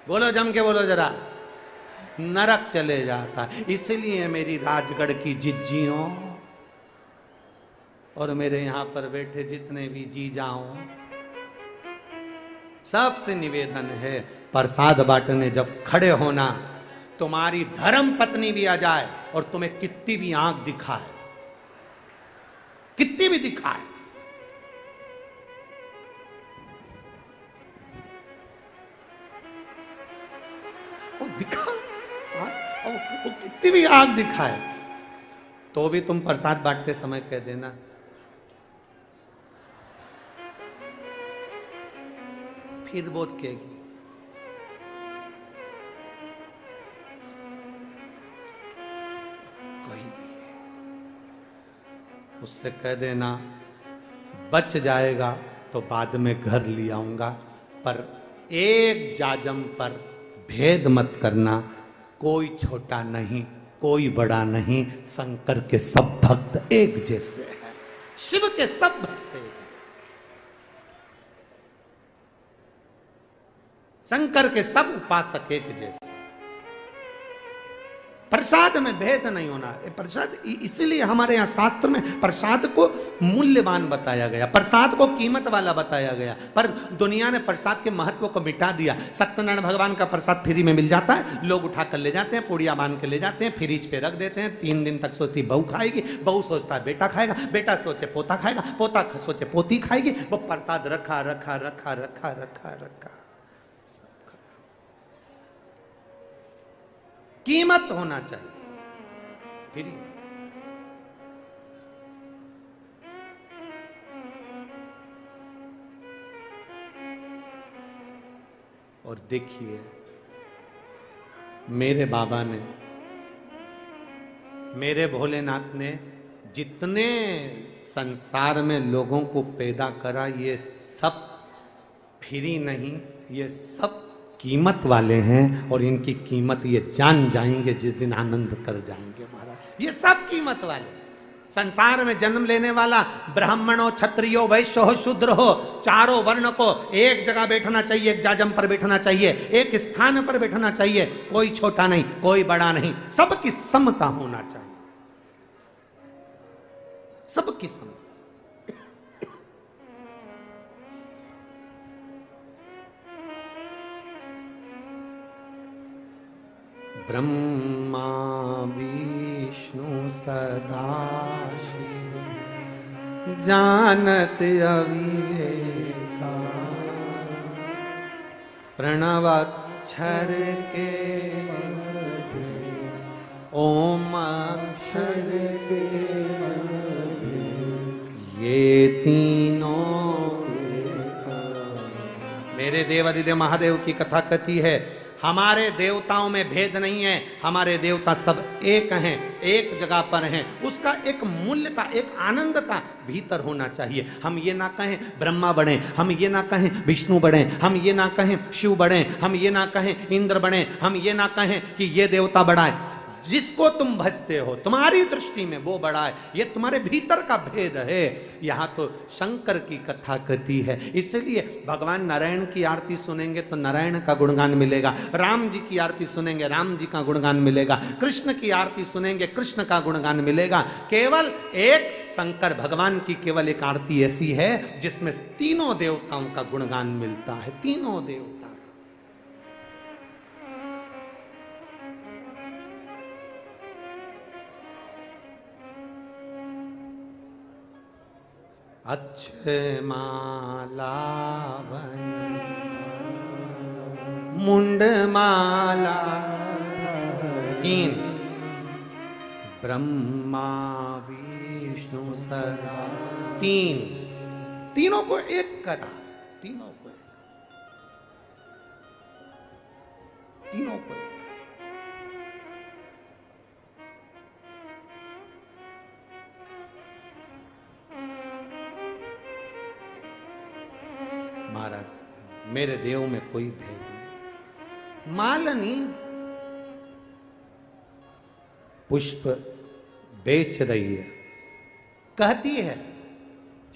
Speaker 1: बोलो जम के बोलो जरा, नरक चले जाता है। इसलिए मेरी राजगढ़ की जिज्जियों और मेरे यहां पर बैठे जितने भी जीजाओं, सबसे निवेदन है, प्रसाद बांटने जब खड़े होना, तुम्हारी धर्म पत्नी भी आ जाए और तुम्हें कितनी भी आंख दिखाए, कितनी भी दिखाए, वो दिखा, वो कितनी भी आंख दिखाए तो भी तुम प्रसाद बांटते समय कह देना, फिर बोध कहेगी उससे कह देना बच जाएगा तो बाद में घर ले आऊंगा, पर एक जाजम पर भेद मत करना, कोई छोटा नहीं, कोई बड़ा नहीं, शंकर के सब भक्त एक जैसे हैं, शिव के सब भक्त एक, शंकर के सब उपासक एक जैसे। प्रसाद में भेद नहीं होना है। प्रसाद इसीलिए हमारे यहाँ शास्त्र में प्रसाद को मूल्यवान बताया गया, प्रसाद को कीमत वाला बताया गया, पर दुनिया ने प्रसाद के महत्व को मिटा दिया। सत्यनारायण भगवान का प्रसाद फ्री में मिल जाता है, लोग उठा कर ले जाते हैं, पूड़िया बांध के ले जाते हैं, फ्रिज पे रख देते हैं, 3 दिन तक सोचती बहू खाएगी, बहू सोचता है बेटा खाएगा, बेटा सोचे पोता खाएगा, पोता सोचे पोती खाएगी, वो प्रसाद रखा रखा रखा रखा रखा रखा। कीमत होना चाहिए फ्री। और देखिए मेरे बाबा ने, मेरे भोलेनाथ ने जितने संसार में लोगों को पैदा करा, ये सब फ्री नहीं, ये सब कीमत वाले हैं। और इनकी कीमत ये जान जाएंगे जिस दिन आनंद कर जाएंगे महाराज। ये सब कीमत वाले, संसार में जन्म लेने वाला ब्राह्मण हो, क्षत्रिय हो, वैश्य हो, शूद्र हो, चारों वर्ण को एक जगह बैठना चाहिए, एक जाजम पर बैठना चाहिए, एक स्थान पर बैठना चाहिए। कोई छोटा नहीं, कोई बड़ा नहीं, सबकी समता होना चाहिए, सबकी समता। ब्रह्मा विष्णु सदा शिव जानत अविवेका, प्रणवाक्षर के ओम अक्षर के ये तीनों। मेरे देव अधिदेव महादेव की कथा कहती है, हमारे देवताओं में भेद नहीं है, हमारे देवता सब एक हैं, एक जगह पर हैं। उसका एक मूल्य का, एक आनंद का भीतर होना चाहिए। हम ये ना कहें ब्रह्मा बड़े, हम ये ना कहें विष्णु बड़े, हम ये ना कहें शिव बड़े, हम ये ना कहें इंद्र बड़े, हम ये ना कहें कि ये देवता बड़ा है। जिसको तुम भजते हो तुम्हारी दृष्टि में वो बड़ा है, ये तुम्हारे भीतर का भेद है। यहाँ तो शंकर की कथा कहती है, इसलिए भगवान नारायण की आरती सुनेंगे तो नारायण का गुणगान मिलेगा, राम जी की आरती सुनेंगे राम जी का गुणगान मिलेगा, कृष्ण की आरती सुनेंगे कृष्ण का गुणगान मिलेगा। केवल एक शंकर भगवान की केवल एक आरती ऐसी है जिसमें तीनों देवताओं का गुणगान मिलता है, तीनों देवता। अच्छे माला बन मुंड माला, 3 ब्रह्मा विष्णु सदा, 3 तीनों को एक करा, तीनों को एक, तीनों को एक। महाराज मेरे देव में कोई भेद नहीं। मालनी पुष्प बेच रही है, कहती है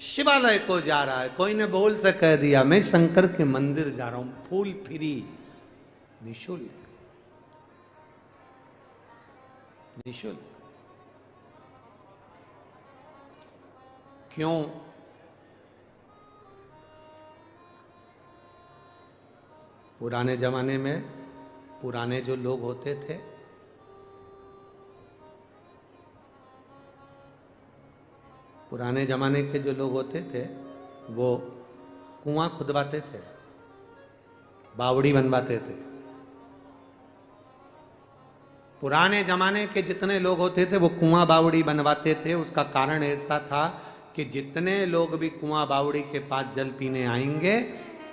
Speaker 1: शिवालय को जा रहा है, कोई ने बोल से कह दिया मैं शंकर के मंदिर जा रहा हूं, फूल फ्री, निशुल्क, निशुल्क। क्यों? पुराने जमाने में पुराने जो लोग होते थे, पुराने जमाने के जो लोग होते थे वो कुआं खुदवाते थे, बावड़ी बनवाते थे। पुराने जमाने के जितने लोग होते थे वो कुआं बावड़ी बनवाते थे। उसका कारण ऐसा था कि जितने लोग भी कुआं बावड़ी के पास जल पीने आएंगे,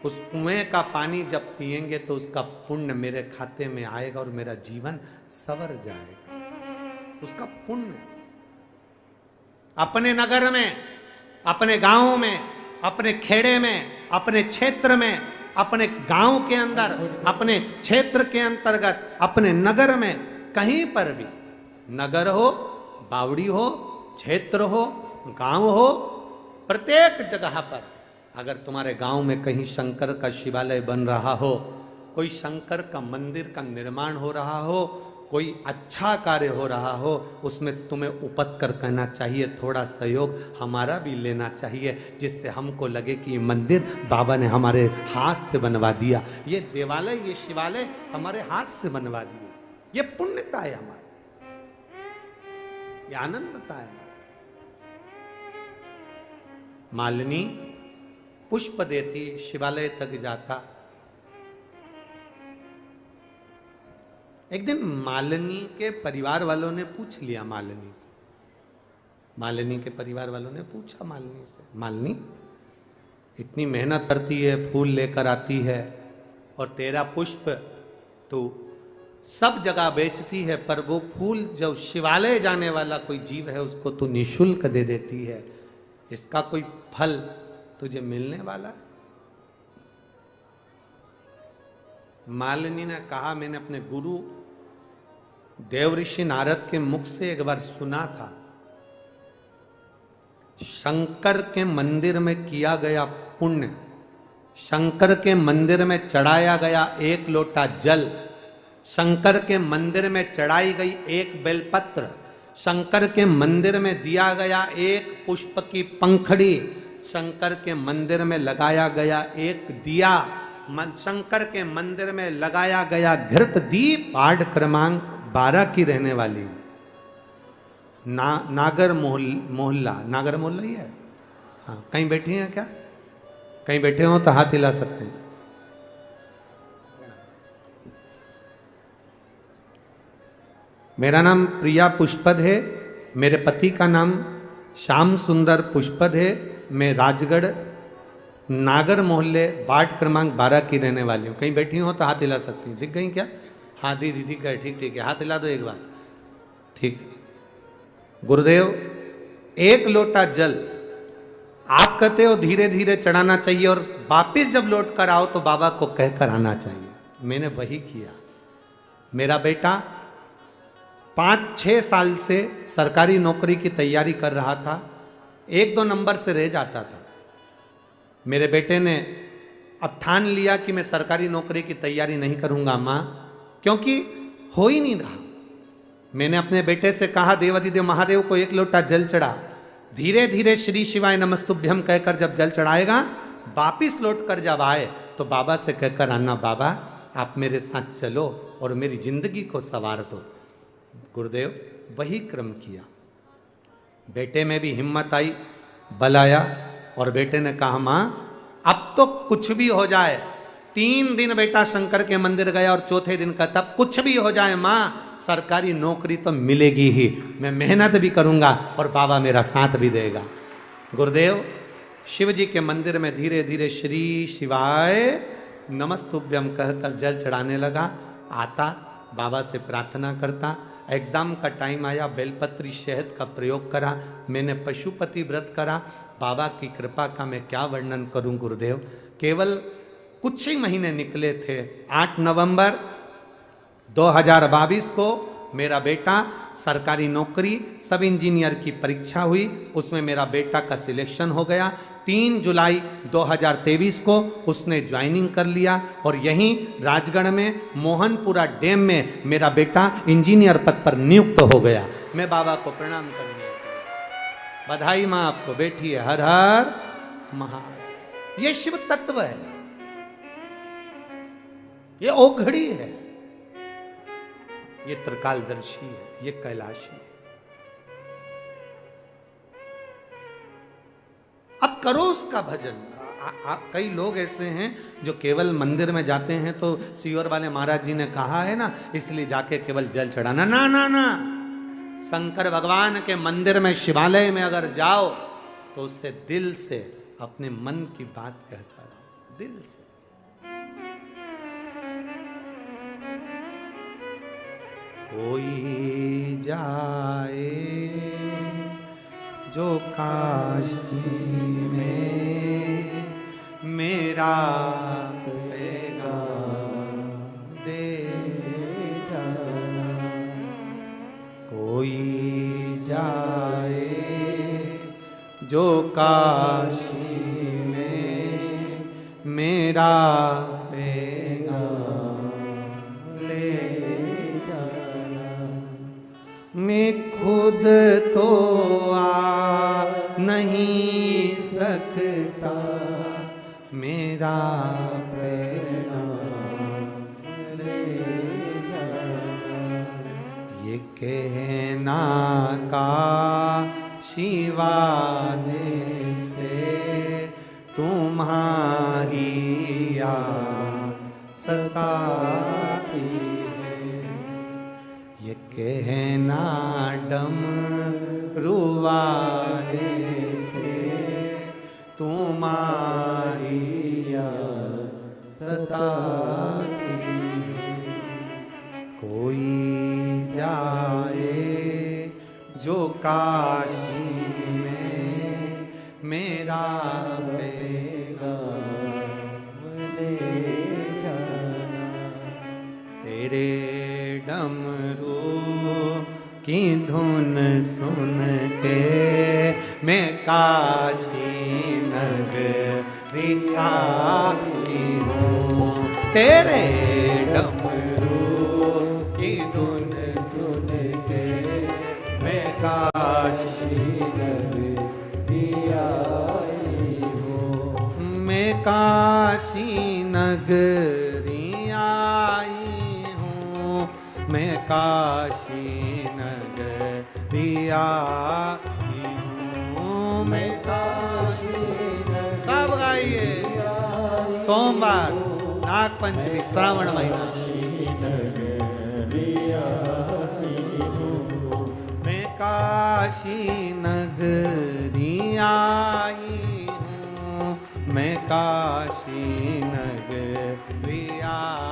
Speaker 1: उस कुएं का पानी जब पिएंगे तो उसका पुण्य मेरे खाते में आएगा और मेरा जीवन संवर जाएगा, उसका पुण्य। अपने नगर में, अपने गांव में, अपने खेड़े में, अपने क्षेत्र में, अपने गांव के अंदर, अपने क्षेत्र के अंतर्गत, अपने नगर में, कहीं पर भी, नगर हो, बावड़ी हो, क्षेत्र हो, गांव हो, प्रत्येक जगह पर अगर तुम्हारे गांव में कहीं शंकर का शिवालय बन रहा हो, कोई शंकर का मंदिर का निर्माण हो रहा हो, कोई अच्छा कार्य हो रहा हो, उसमें तुम्हें उपत कर कहना चाहिए, थोड़ा सहयोग हमारा भी लेना चाहिए, जिससे हमको लगे कि ये मंदिर बाबा ने हमारे हाथ से बनवा दिया, ये देवालय, ये शिवालय हमारे हाथ से बनवा दिए। ये पुण्यता है हमारी, ये आनंदता है हमारी। मालिनी पुष्प देती, शिवालय तक जाता। एक दिन मालिनी के परिवार वालों ने पूछ लिया मालिनी से, मालिनी के परिवार वालों ने पूछा मालिनी से, मालिनी इतनी मेहनत करती है, फूल लेकर आती है, और तेरा पुष्प तो सब जगह बेचती है, पर वो फूल जब शिवालय जाने वाला कोई जीव है उसको तो निःशुल्क दे देती है, इसका कोई फल तुझे मिलने वाला है? मालिनी ने कहा, मैंने अपने गुरु देवऋषि नारद के मुख से एक बार सुना था, शंकर के मंदिर में किया गया पुण्य, शंकर के मंदिर में चढ़ाया गया एक लोटा जल, शंकर के मंदिर में चढ़ाई गई एक बेलपत्र, शंकर के मंदिर में दिया गया एक पुष्प की पंखड़ी, शंकर के मंदिर में लगाया गया एक दिया, शंकर के मंदिर में लगाया गया घृत दीप, वार्ड क्रमांक 12 की रहने वाली नागर मोहल्ला, नागर मोहल्ला ही है। हाँ, कहीं बैठी हैं क्या? कहीं बैठे हो तो हाथ हिला सकते हैं। मेरा नाम प्रिया पुष्पद है, मेरे पति का नाम श्याम सुंदर पुष्पद है। मैं राजगढ़ नागर मोहल्ले वार्ड क्रमांक 12 की रहने वाली हूँ। कहीं बैठी हो तो हाथ हिला सकती हैं। दिख गई क्या? हाँ दीदी दिख गए, ठीक ठीक है, हाथ हिला दो एक बार। ठीक। गुरुदेव, एक लोटा जल आप कहते हो धीरे धीरे चढ़ाना चाहिए और वापिस जब लौट कर आओ तो बाबा को कहकर आना चाहिए। मैंने वही किया। मेरा बेटा 5-6 साल से सरकारी नौकरी की तैयारी कर रहा था, 1-2 नंबर से रह जाता था। मेरे बेटे ने अब ठान लिया कि मैं सरकारी नौकरी की तैयारी नहीं करूंगा माँ, क्योंकि हो ही नहीं रहा। मैंने अपने बेटे से कहा, देवाधिदेव महादेव को एक लोटा जल चढ़ा, धीरे धीरे श्री शिवाय नमस्तुभ्यम कहकर जब जल चढ़ाएगा, वापिस लौट कर जब आए तो बाबा से कहकर आना, बाबा आप मेरे साथ चलो और मेरी जिंदगी को संवार दो। गुरुदेव वही क्रम किया। बेटे में भी हिम्मत आई, बल आया, और बेटे ने कहा माँ अब तो कुछ भी हो जाए। 3 दिन बेटा शंकर के मंदिर गया और चौथे दिन का तब कुछ भी हो जाए माँ, सरकारी नौकरी तो मिलेगी ही, मैं मेहनत भी करूंगा और बाबा मेरा साथ भी देगा। गुरुदेव शिव जी के मंदिर में धीरे धीरे श्री शिवाय नमस्तुभ्यम कहकर जल चढ़ाने लगा। आता, बाबा से प्रार्थना करता। एग्जाम का टाइम आया, बेलपत्री शहद का प्रयोग करा। मैंने पशुपति व्रत करा। बाबा की कृपा का मैं क्या वर्णन करूं गुरुदेव। केवल कुछ ही महीने निकले थे। 8 नवंबर 2022 को मेरा बेटा सरकारी नौकरी सब इंजीनियर की परीक्षा हुई, उसमें मेरा बेटा का सिलेक्शन हो गया। 3 जुलाई 2023 को उसने ज्वाइनिंग कर लिया और यहीं राजगढ़ में मोहनपुरा डैम में मेरा बेटा इंजीनियर पद पर नियुक्त हो गया। मैं बाबा को प्रणाम करूंगा। बधाई माँ आपको, बेटी है। हर हर महादेव। ये शिव तत्व है, ये ओघड़ी है, ये त्रिकालदर्शी है, ये कैलाशी है। अब करो उसका भजन। कई लोग ऐसे हैं जो केवल मंदिर में जाते हैं, तो सीवर वाले महाराज जी ने कहा है ना, इसलिए जाके केवल जल चढ़ाना। ना ना ना, शंकर भगवान के मंदिर में, शिवालय में अगर जाओ तो उससे दिल से अपने मन की बात कहता रहो, दिल से। कोई जाए जो काशी में, मेरा जो काशी में मेरा पैगाम ले जाना। मैं खुद तो आ नहीं सकता, मेरा पैगाम ले जाना। ये कहना का शिवाले से तुम्हारी याद सताती है। ये कहना डमरू वाले से तुम्हारी याद सताती है। कोई जाए जो काशी में मेरा पैगाम ले जाना। तेरे डमरू की धुन सुन के मैं काशी नगरी आई हूँ। तेरे डमरू की धुन सुन के मैं काशी नगरी आई हूँ। मैं काशी नगरी आई हूँ। मैं काशी नगरी आई हूँ। मैं काशी सब गाइए। सोमवार नाग पंचमी श्रावण महीना। मैं काशी नगरी आई हूँ। मैं काशी नगरी आई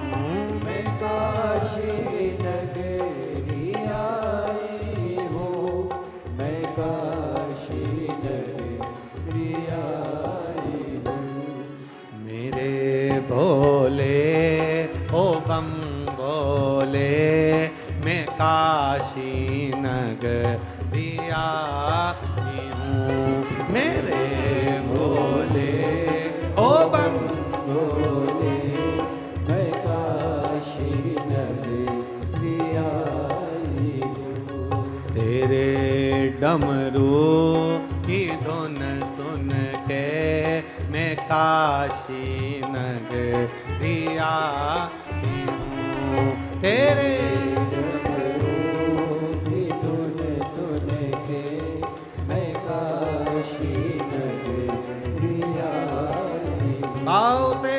Speaker 1: हूँ। मैं काशी नगरी आई हूँ। मैं काशी नगरी आई हूँ। मेरे भोले ओ बम बोले मैं काशी नगरी आई हूँ। मेरे भोले ओ बम
Speaker 2: बोले मैं काशी नगरी आई हूँ।
Speaker 1: तेरे डमरू की धुन सुन के मैं काशी नगरी आई हूँ। तेरे
Speaker 2: डमरू की धुन सुन के मैं काशी नगरी आई हूँ।
Speaker 1: भाव से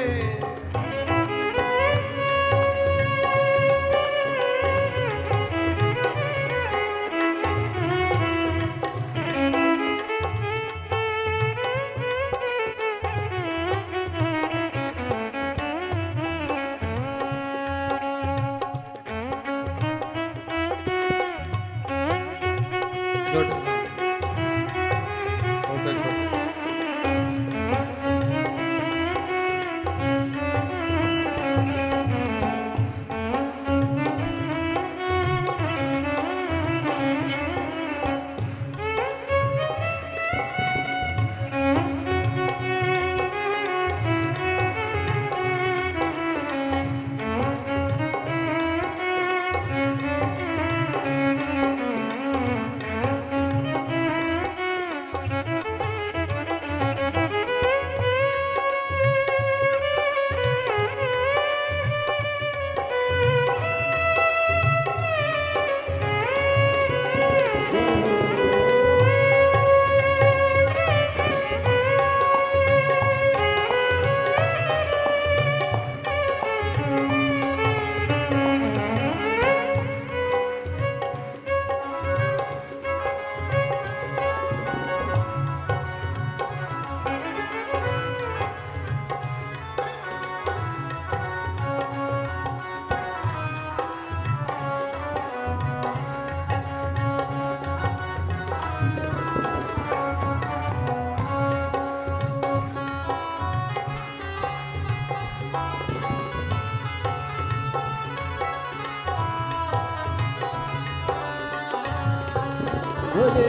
Speaker 2: बोले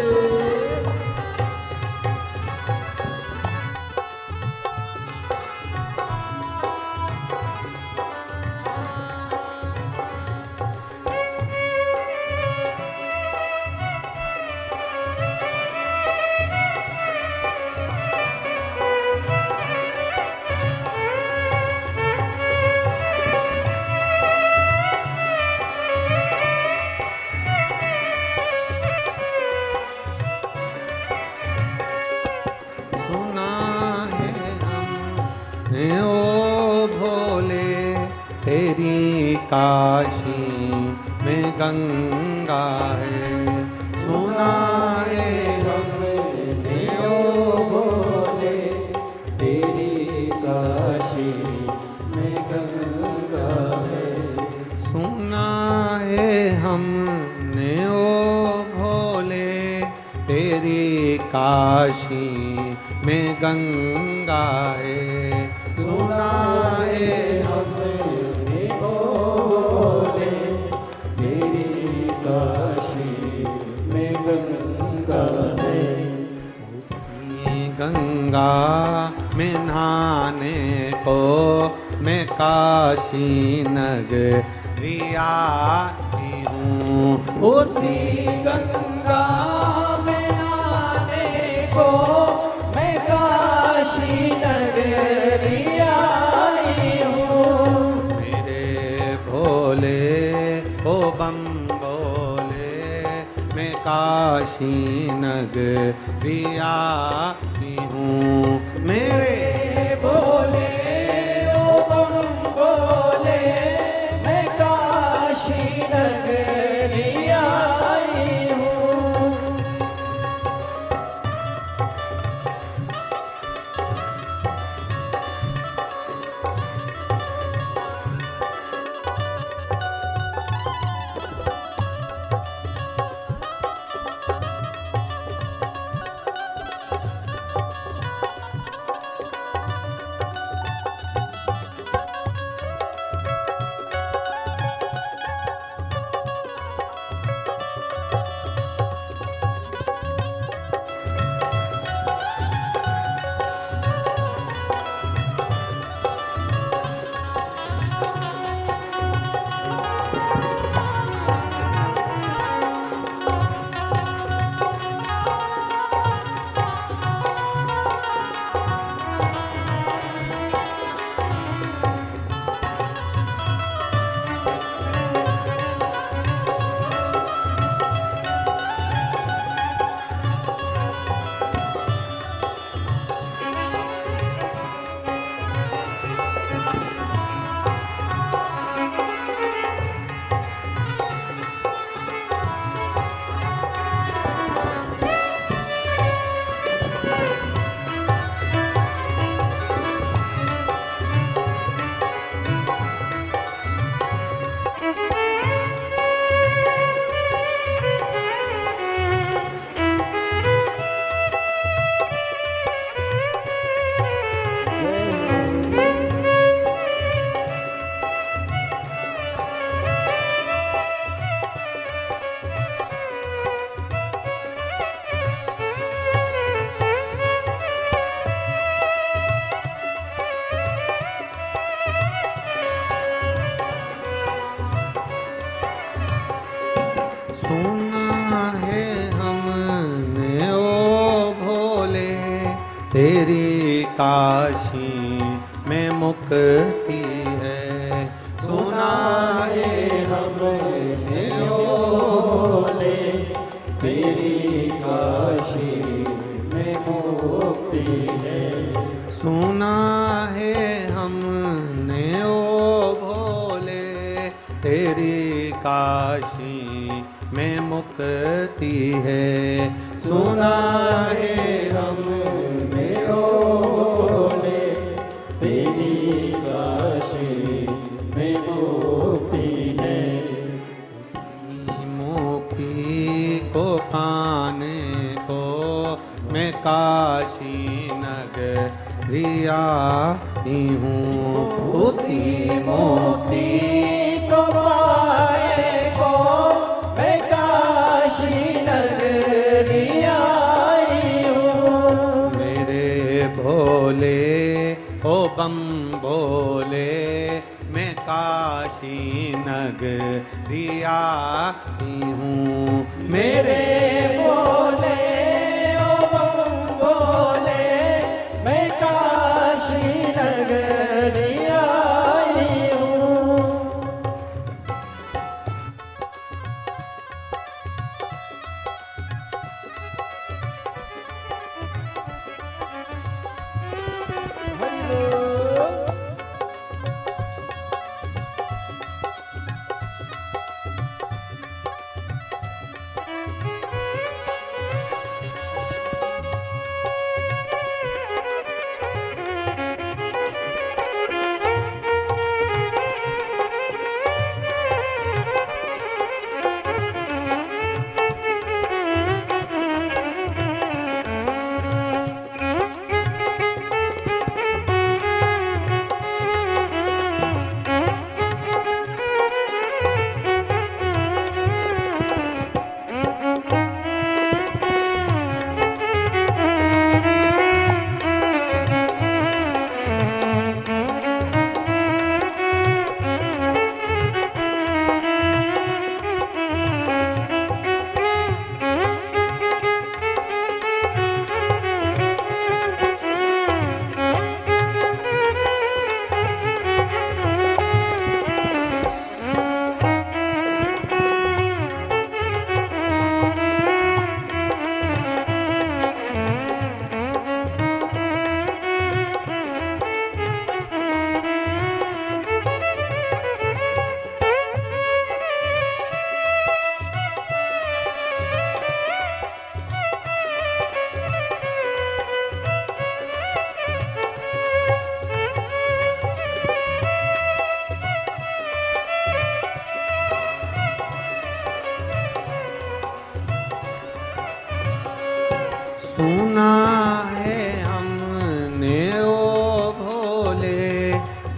Speaker 1: ओ भोले तेरी काशी में गंगा है, सुना है
Speaker 2: हमने ओ भोले तेरी काशी में गंगा है।
Speaker 1: सुना है हमने ओ भोले तेरी काशी में गंगा है, सुना है
Speaker 2: हमने ओ भोले तेरी काशी में गंगा है।
Speaker 1: उसी गंगा में नहाने को मैं काशी नगरिया आई हूँ। उसी
Speaker 2: गंगा में नहाने को मैं काशी नगरी आई हूँ।
Speaker 1: मेरे भोले ओ बम बोले मैं काशी नगरिया आई हूँ। मेरे
Speaker 2: बोले ओ बम बोले मैं काशी नगरी आई हूँ।
Speaker 1: सुना है हमने ओ भोले तेरी काशी में मुक्ति है, सुना है
Speaker 2: हमने ओ भोले तेरी काशी में मुक्ति है।
Speaker 1: सुना है हमने ओ भोले तेरी काशी में मुक्ति है, सुना है
Speaker 2: हमने ओ भोले तेरी काशी में मुक्ति है।
Speaker 1: उसी मुक्ति को पाने को मैं काशी नगरिया आई हूँ। उसी मुक्ति
Speaker 2: को पाए को मैं काशी नगरी आई हूँ।
Speaker 1: मेरे भोले ओ बम भोले मैं काशी नगरिया आई हूँ।
Speaker 2: मेरे बोले ओ बम बोले मैं काशी नगरी आई हूँ। हरि बोल।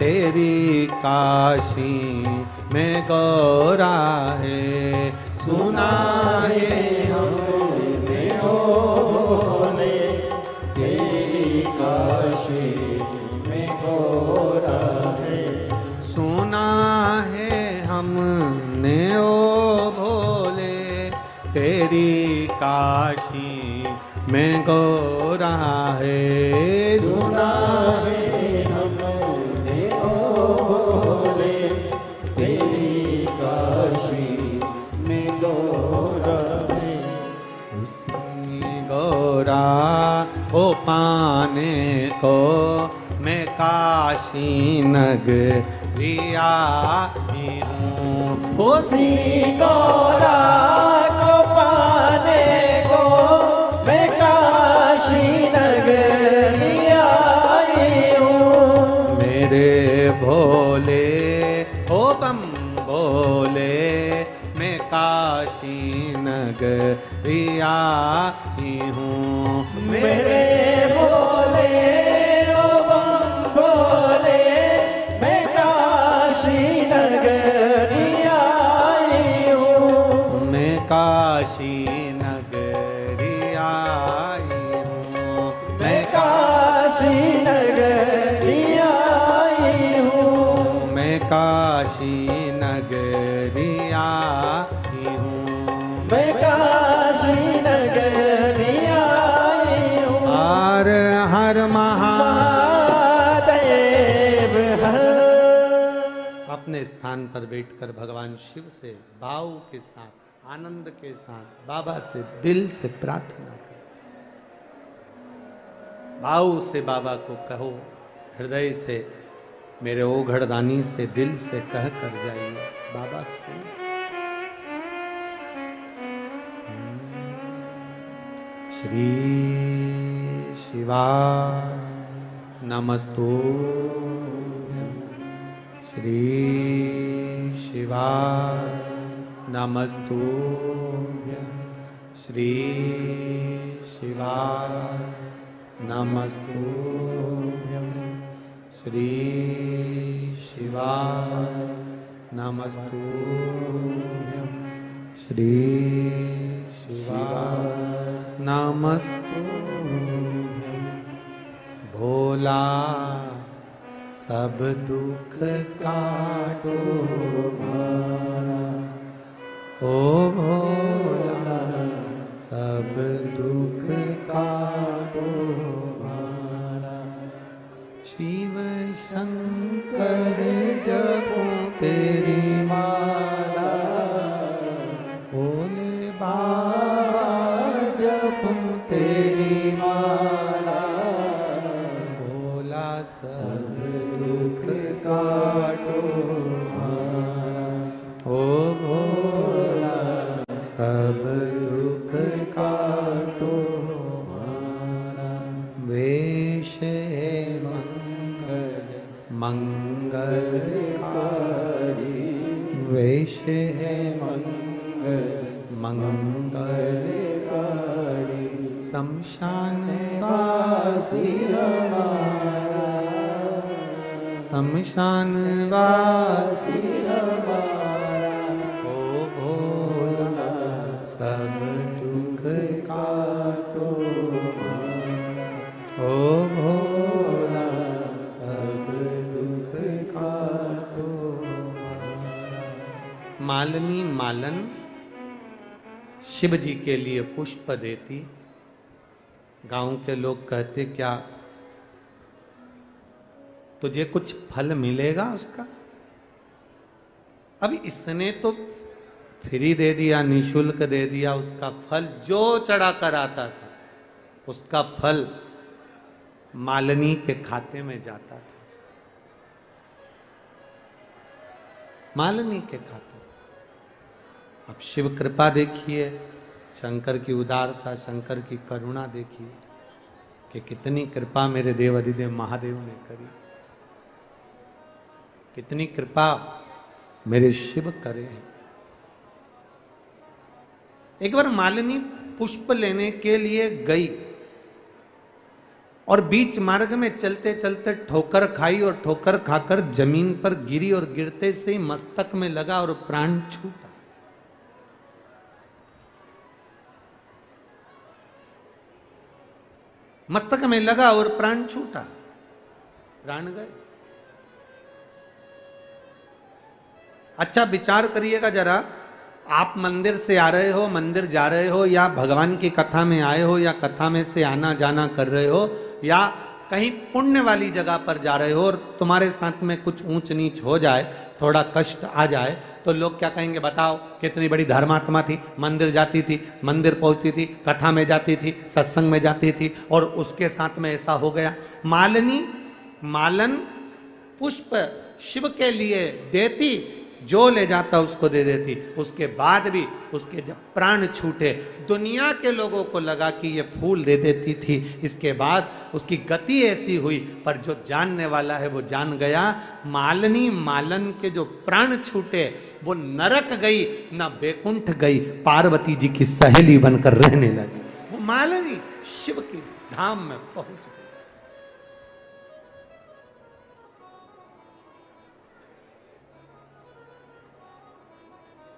Speaker 1: तेरी काशी में गौरा है। सुना है
Speaker 2: हमने ओ भोले, तेरी काशी में गौरा है।
Speaker 1: सुना है हमने ओ भोले, तेरी काशी में गौरा है।
Speaker 2: सुना है हमने ओ भोले, तेरी काशी में गौरा है।
Speaker 1: उसी गौरा को पाने को मैं काशी नगरिया ही हूँ।
Speaker 2: उसी गौरा को पाने को मैं काशी नगरी आई हूँ।
Speaker 1: मेरे भोले ओ बम भोले, मैं काशी नगरिया ही हूँ।
Speaker 2: मेरे भोले ओ बम भोले, मैं काशी नगरी आई हूँ।
Speaker 1: मैं काशी नगरी आई हूँ।
Speaker 2: मैं काशी नगरी आई हूँ।
Speaker 1: मैं काशी नगरी आई हूँ।
Speaker 2: मैं काशी नगरी आई हूँ।
Speaker 1: हर महा
Speaker 2: महादेव हर।
Speaker 1: अपने स्थान पर बैठकर भगवान शिव से भाव के साथ, आनंद के साथ बाबा से दिल से प्रार्थना करो। भाव से बाबा को कहो, हृदय से, मेरे ओघड़दानी से दिल से कह कर जाइए, बाबा सुनो। श्री शिवा नमस्तुभ्यं, श्री शिवा नमस्तुभ्यं, श्री शिवा नमस्तुभ्यं, श्री शिवा नमस्तुभ्यं, श्री शिवा नमस्तुभ्यं। भोला सब दुख काटो मारा, ओ भोला सब दुख काटो मारा। शिव शंकर जपो तेरी माला, भोले बाबा जपो तेरी माला। भोला सब दुख काटो मारा, ओ भोला सब दुख काटो मारा। वेश है मंगलकारी, वेश है मंगलकारी। शमशान वासी हमारा, शमशान वासी हमारा। ओ भोला सब दुख काटो मारा, ओ भोला सब दुख काटो मारा। मालनी मालन शिव जी के लिए पुष्प देती। गांव के लोग कहते, क्या तुझे कुछ फल मिलेगा उसका? अब इसने तो फ्री दे दिया, निशुल्क दे दिया। उसका फल जो चढ़ा कर आता था, उसका फल मालनी के खाते में जाता था, मालनी के खाते। अब शिव कृपा देखिए, शंकर की उदारता, शंकर की करुणा देखिए कि कितनी कृपा मेरे देव अधिदेव महादेव ने करी, कितनी कृपा मेरे शिव करे। एक बार मालिनी पुष्प लेने के लिए गई और बीच मार्ग में चलते चलते ठोकर खाई और ठोकर खाकर जमीन पर गिरी और गिरते से मस्तक में लगा और प्राण छूटा। मस्तक में लगा और प्राण छूटा, प्राण गए। अच्छा विचार करिएगा जरा, आप मंदिर से आ रहे हो, मंदिर जा रहे हो, या भगवान की कथा में आए हो, या कथा में से आना जाना कर रहे हो, या कहीं पुण्य वाली जगह पर जा रहे हो और तुम्हारे साथ में कुछ ऊंच नीच हो जाए, थोड़ा कष्ट आ जाए, तो लोग क्या कहेंगे? बताओ कितनी बड़ी धर्मात्मा थी, मंदिर जाती थी, मंदिर पहुंचती थी, कथा में जाती थी, सत्संग में जाती थी, और उसके साथ में ऐसा हो गया। मालन पुष्प शिव के लिए देती, जो ले जाता उसको दे देती। उसके बाद भी उसके जब प्राण छूटे, दुनिया के लोगों को लगा कि ये फूल दे देती थी, इसके बाद उसकी गति ऐसी हुई, पर जो जानने वाला है वो जान गया। मालन के जो प्राण छूटे वो नरक गई ना बैकुंठ गई, पार्वती जी की सहेली बनकर रहने लगी। वो मालिनी शिव की धाम में पहुंच गई।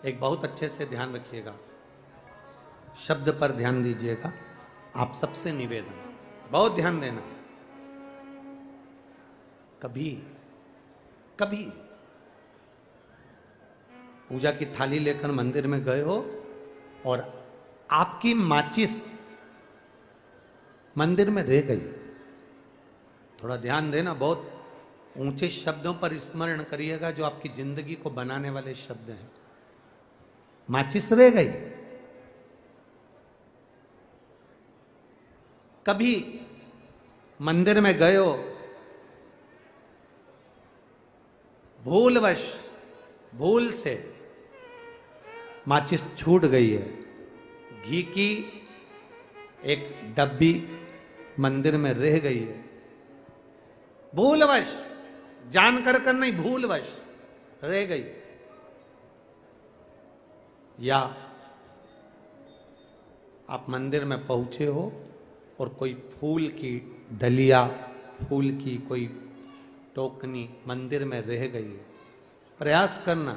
Speaker 1: एक बहुत अच्छे से ध्यान रखिएगा, शब्द पर ध्यान दीजिएगा, आप सबसे निवेदन, बहुत ध्यान देना। कभी कभी पूजा की थाली लेकर मंदिर में गए हो और आपकी माचिस मंदिर में रह गई, थोड़ा ध्यान देना, बहुत ऊंचे शब्दों पर स्मरण करिएगा जो आपकी जिंदगी को बनाने वाले शब्द हैं। माचिस रह गई। कभी मंदिर में गए हो, भूलवश भूल से माचिस छूट गई है, घी की एक डब्बी मंदिर में रह गई है, भूलवश, जानकर कर नहीं, भूलवश रह गई। या आप मंदिर में पहुंचे हो और कोई फूल की डलिया, फूल की कोई टोकनी मंदिर में रह गई है। प्रयास करना,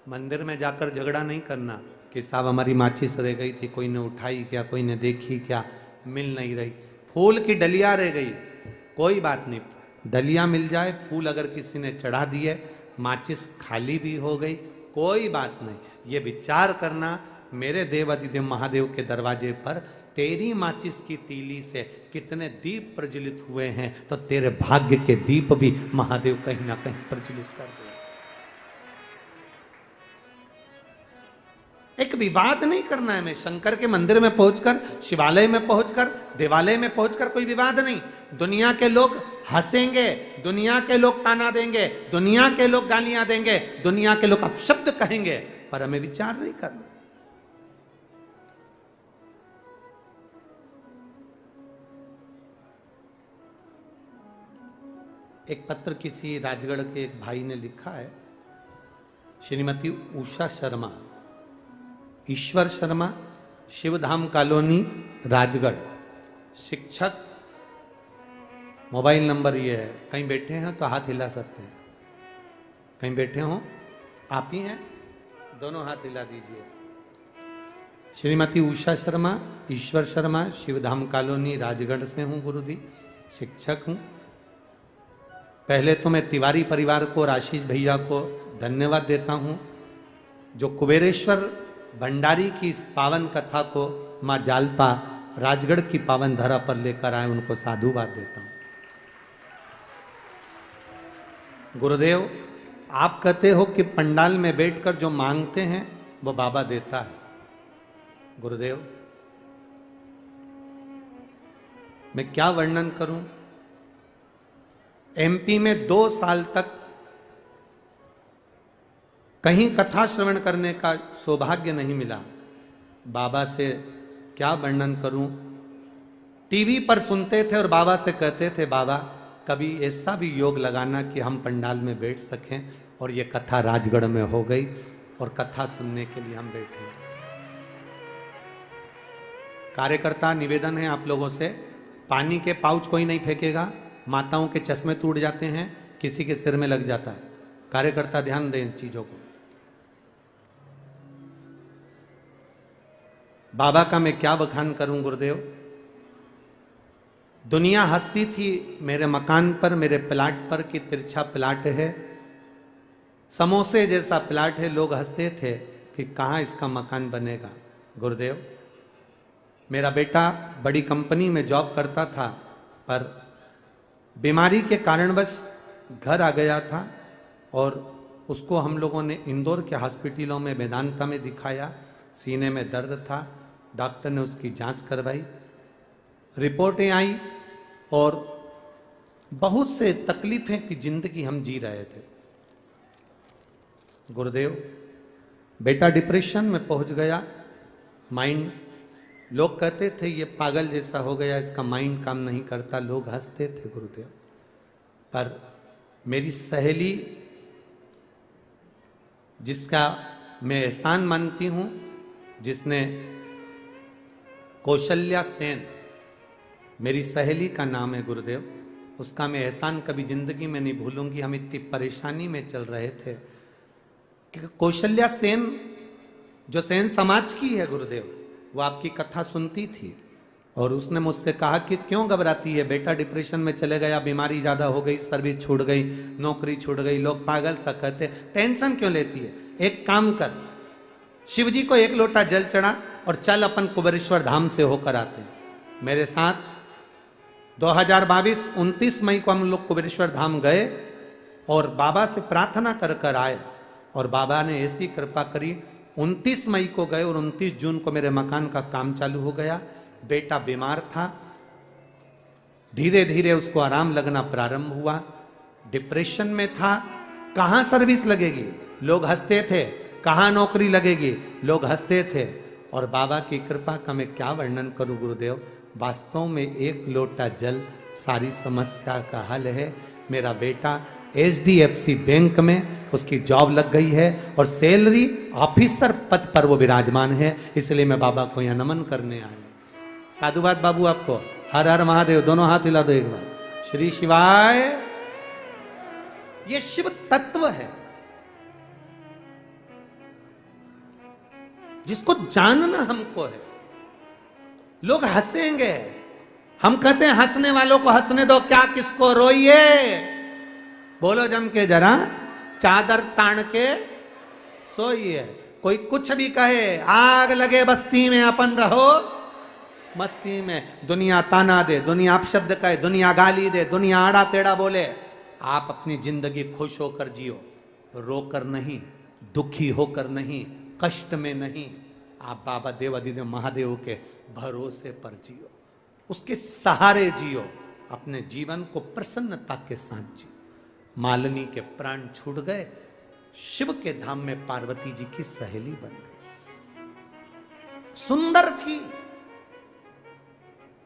Speaker 1: मंदिर में जाकर झगड़ा नहीं करना कि साहब हमारी माचिस रह गई थी, कोई ने उठाई क्या, कोई ने देखी क्या, मिल नहीं रही। फूल की डलिया रह गई, कोई बात नहीं, डलिया मिल जाए, फूल अगर किसी ने चढ़ा दिए, माचिस खाली भी हो गई, कोई बात नहीं। ये विचार करना, मेरे देव अधिदेव महादेव के दरवाजे पर तेरी माचिस की तीली से कितने दीप प्रज्वलित हुए हैं, तो तेरे भाग्य के दीप भी महादेव कहीं ना कहीं प्रज्वलित कर दे। एक विवाद नहीं करना है। मैं शंकर के मंदिर में पहुंचकर, शिवालय में पहुंचकर, देवालय में पहुंचकर कोई विवाद नहीं। दुनिया के लोग हंसेंगे, दुनिया के लोग ताना देंगे, दुनिया के लोग गालियां देंगे, दुनिया के लोग अपशब्द कहेंगे, पर हमें विचार नहीं करना। एक पत्र किसी राजगढ़ के एक भाई ने लिखा है, श्रीमती उषा शर्मा, ईश्वर शर्मा, शिवधाम कॉलोनी, राजगढ़, शिक्षक। मोबाइल नंबर ये है, कहीं बैठे हैं तो हाथ हिला सकते हैं, कहीं बैठे हो आप ही हैं, दोनों हाथ हिला दीजिए। श्रीमती उषा शर्मा, ईश्वर शर्मा, शिवधाम कॉलोनी, राजगढ़ से हूँ गुरुजी, शिक्षक हूँ। पहले तो मैं तिवारी परिवार को और आशीष भैया को धन्यवाद देता हूँ, जो कुबेरेश्वर भंडारी की इस पावन कथा को माँ जालपा राजगढ़ की पावन धरा पर लेकर आए, उनको साधुवाद देता हूँ। गुरुदेव, आप कहते हो कि पंडाल में बैठकर जो मांगते हैं वो बाबा देता है। गुरुदेव, मैं क्या वर्णन करूं। एमपी में 2 साल तक कहीं कथा श्रवण करने का सौभाग्य नहीं मिला। बाबा से क्या वर्णन करूं। टीवी पर सुनते थे और बाबा से कहते थे, बाबा कभी ऐसा भी योग लगाना कि हम पंडाल में बैठ सकें, और ये कथा राजगढ़ में हो गई और कथा सुनने के लिए हम बैठे। कार्यकर्ता, निवेदन है आप लोगों से, पानी के पाउच कोई नहीं फेंकेगा, माताओं के चश्मे टूट जाते हैं, किसी के सिर में लग जाता है। कार्यकर्ता ध्यान दें इन चीजों को। बाबा का मैं क्या बखान करूं गुरुदेव। दुनिया हंसती थी मेरे मकान पर, मेरे प्लाट पर कि तिरछा प्लाट है, समोसे जैसा प्लाट है। लोग हंसते थे कि कहाँ इसका मकान बनेगा। गुरुदेव, मेरा बेटा बड़ी कंपनी में जॉब करता था, पर बीमारी के कारणवश घर आ गया था और उसको हम लोगों ने इंदौर के हॉस्पिटलों में, वेदांता में दिखाया। सीने में दर्द था, डॉक्टर ने उसकी जांच करवाई, रिपोर्टें आई और बहुत से तकलीफें की जिंदगी हम जी रहे थे। गुरुदेव, बेटा डिप्रेशन में पहुंच गया। माइंड, लोग कहते थे ये पागल जैसा हो गया, इसका माइंड काम नहीं करता, लोग हंसते थे गुरुदेव। पर मेरी सहेली, जिसका मैं एहसान मानती हूं, जिसने, कौशल्या सेन मेरी सहेली का नाम है गुरुदेव, उसका मैं एहसान कभी जिंदगी में नहीं भूलूंगी। हम इतनी परेशानी में चल रहे थे कि कौशल्या सेन, जो सेन समाज की है गुरुदेव, वो आपकी कथा सुनती थी और उसने मुझसे कहा कि क्यों घबराती है, बेटा डिप्रेशन में चले गया, बीमारी ज्यादा हो गई, सर्विस छूट गई, नौकरी छूट गई, लोग पागल सा कहते, टेंशन क्यों लेती है। एक काम कर, शिव जी को एक लोटा जल चढ़ा और चल अपन कुबेरेश्वर धाम से होकर आते हैं। मेरे साथ 2022 29 मई को हम लोग कुबेरेश्वर धाम गए और बाबा से प्रार्थना कर कर आए और बाबा ने ऐसी कृपा करी। 29 मई को गए और 29 जून को मेरे मकान का काम चालू हो गया। बेटा बीमार था, धीरे धीरे उसको आराम लगना प्रारंभ हुआ। डिप्रेशन में था, कहां सर्विस लगेगी, लोग हंसते थे, कहां नौकरी लगेगी, लोग हंसते थे। और बाबा की कृपा का मैं क्या वर्णन करूं गुरुदेव। वास्तव में एक लोटा जल सारी समस्या का हल है। मेरा बेटा HDFC बैंक में उसकी जॉब लग गई है और सैलरी ऑफिसर पद पर वो विराजमान है। इसलिए मैं बाबा को यहां नमन करने आया। साधुवाद बाबू आपको। हर हर महादेव, दोनों हाथ हिला दो एक बार। श्री शिवाय। ये शिव तत्व है जिसको जानना हमको है। लोग हंसेंगे, हम कहते हैं हंसने वालों को हंसने दो, क्या किसको रोइए। बोलो जम के जरा, चादर तान के सोइए। कोई कुछ भी कहे, आग लगे बस्ती में अपन रहो मस्ती में। दुनिया ताना दे, दुनिया अपशब्द कहे, दुनिया गाली दे, दुनिया आड़ा टेढ़ा बोले, आप अपनी जिंदगी खुश होकर जियो, रोकर नहीं, दुखी होकर नहीं, कष्ट में नहीं। आप बाबा देवाधिदेव महादेव के भरोसे पर जियो, उसके सहारे जियो, अपने जीवन को प्रसन्नता के साथ जियो। मालिनी के प्राण छूट गए, शिव के धाम में पार्वती जी की सहेली बन गई। सुंदर थी।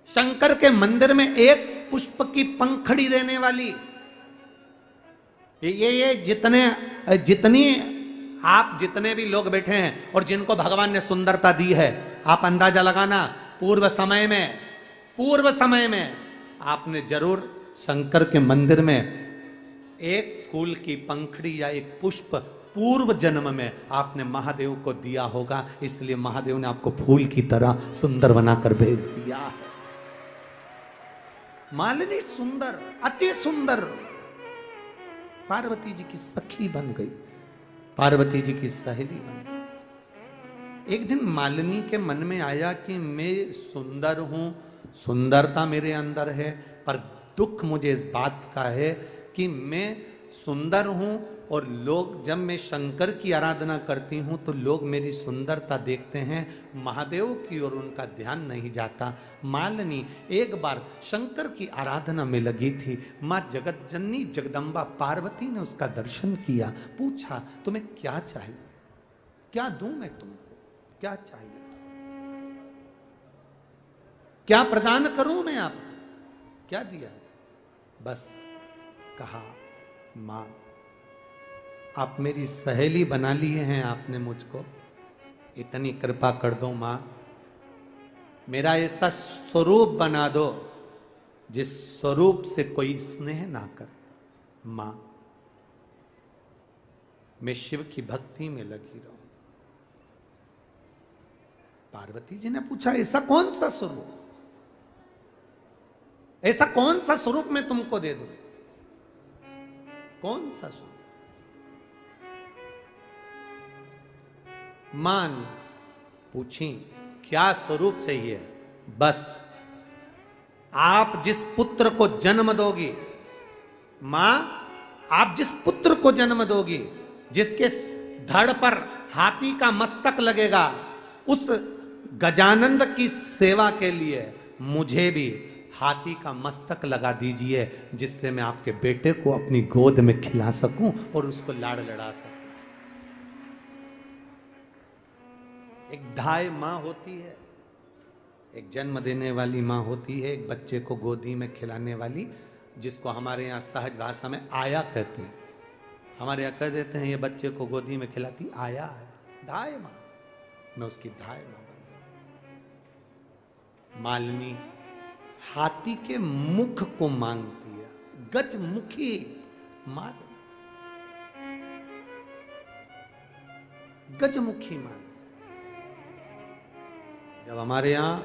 Speaker 1: शंकर के मंदिर में एक पुष्प की पंखड़ी देने वाली, ये जितनी आप जितने भी लोग बैठे हैं और जिनको भगवान ने सुंदरता दी है, आप अंदाजा लगाना, पूर्व समय में आपने जरूर शंकर के मंदिर में एक फूल की पंखड़ी या एक पुष्प पूर्व जन्म में आपने महादेव को दिया होगा। इसलिए महादेव ने आपको फूल की तरह सुंदर बनाकर भेज दिया। मालिनी सुंदर, अति सुंदर, पार्वती जी की सखी बन गई, पार्वती जी की सहेली बन गई। एक दिन मालिनी के मन में आया कि मैं सुंदर हूं, सुंदरता मेरे अंदर है, पर दुख मुझे इस बात का है कि मैं सुंदर हूं और लोग, जब मैं शंकर की आराधना करती हूं तो लोग मेरी सुंदरता देखते हैं, महादेव की ओर उनका ध्यान नहीं जाता। मालिनी एक बार शंकर की आराधना में लगी थी। मां जगत जननी जगदम्बा पार्वती ने उसका दर्शन किया, पूछा तुम्हें क्या चाहिए, क्या दूं मैं तुमको, क्या चाहिए, क्या प्रदान करूं मैं आपको, क्या दिया। बस कहा, मां आप मेरी सहेली बना लिए हैं आपने मुझको, इतनी कृपा कर दो मां, मेरा ऐसा स्वरूप बना दो जिस स्वरूप से कोई स्नेह ना करे। मां, मैं शिव की भक्ति में लगी रहूं। पार्वती जी ने पूछा, ऐसा कौन सा स्वरूप, ऐसा कौन सा स्वरूप मैं तुमको दे दूं? कौन सा स्वरूप? मान पूछी, क्या स्वरूप चाहिए? बस आप जिस पुत्र को जन्म दोगी, मां आप जिस पुत्र को जन्म दोगी, जिसके धड़ पर हाथी का मस्तक लगेगा, उस गजानंद की सेवा के लिए मुझे भी हाथी का मस्तक लगा दीजिए, जिससे मैं आपके बेटे को अपनी गोद में खिला सकूं और उसको लाड़ लड़ा सकूं। एक धाय मां होती है, एक जन्म देने वाली मां होती है, एक बच्चे को गोदी में खिलाने वाली, जिसको हमारे यहाँ सहज भाषा में आया कहते हैं। हमारे यहाँ कह देते हैं ये बच्चे को गोदी में खिलाती आया है, धाय मां। मैं उसकी धाय मां बन जाऊं। मालिनी हाथी के मुख को मांगती है, गजमुखी मालिनी, गजमुखी मालिनी। जब हमारे यहाँ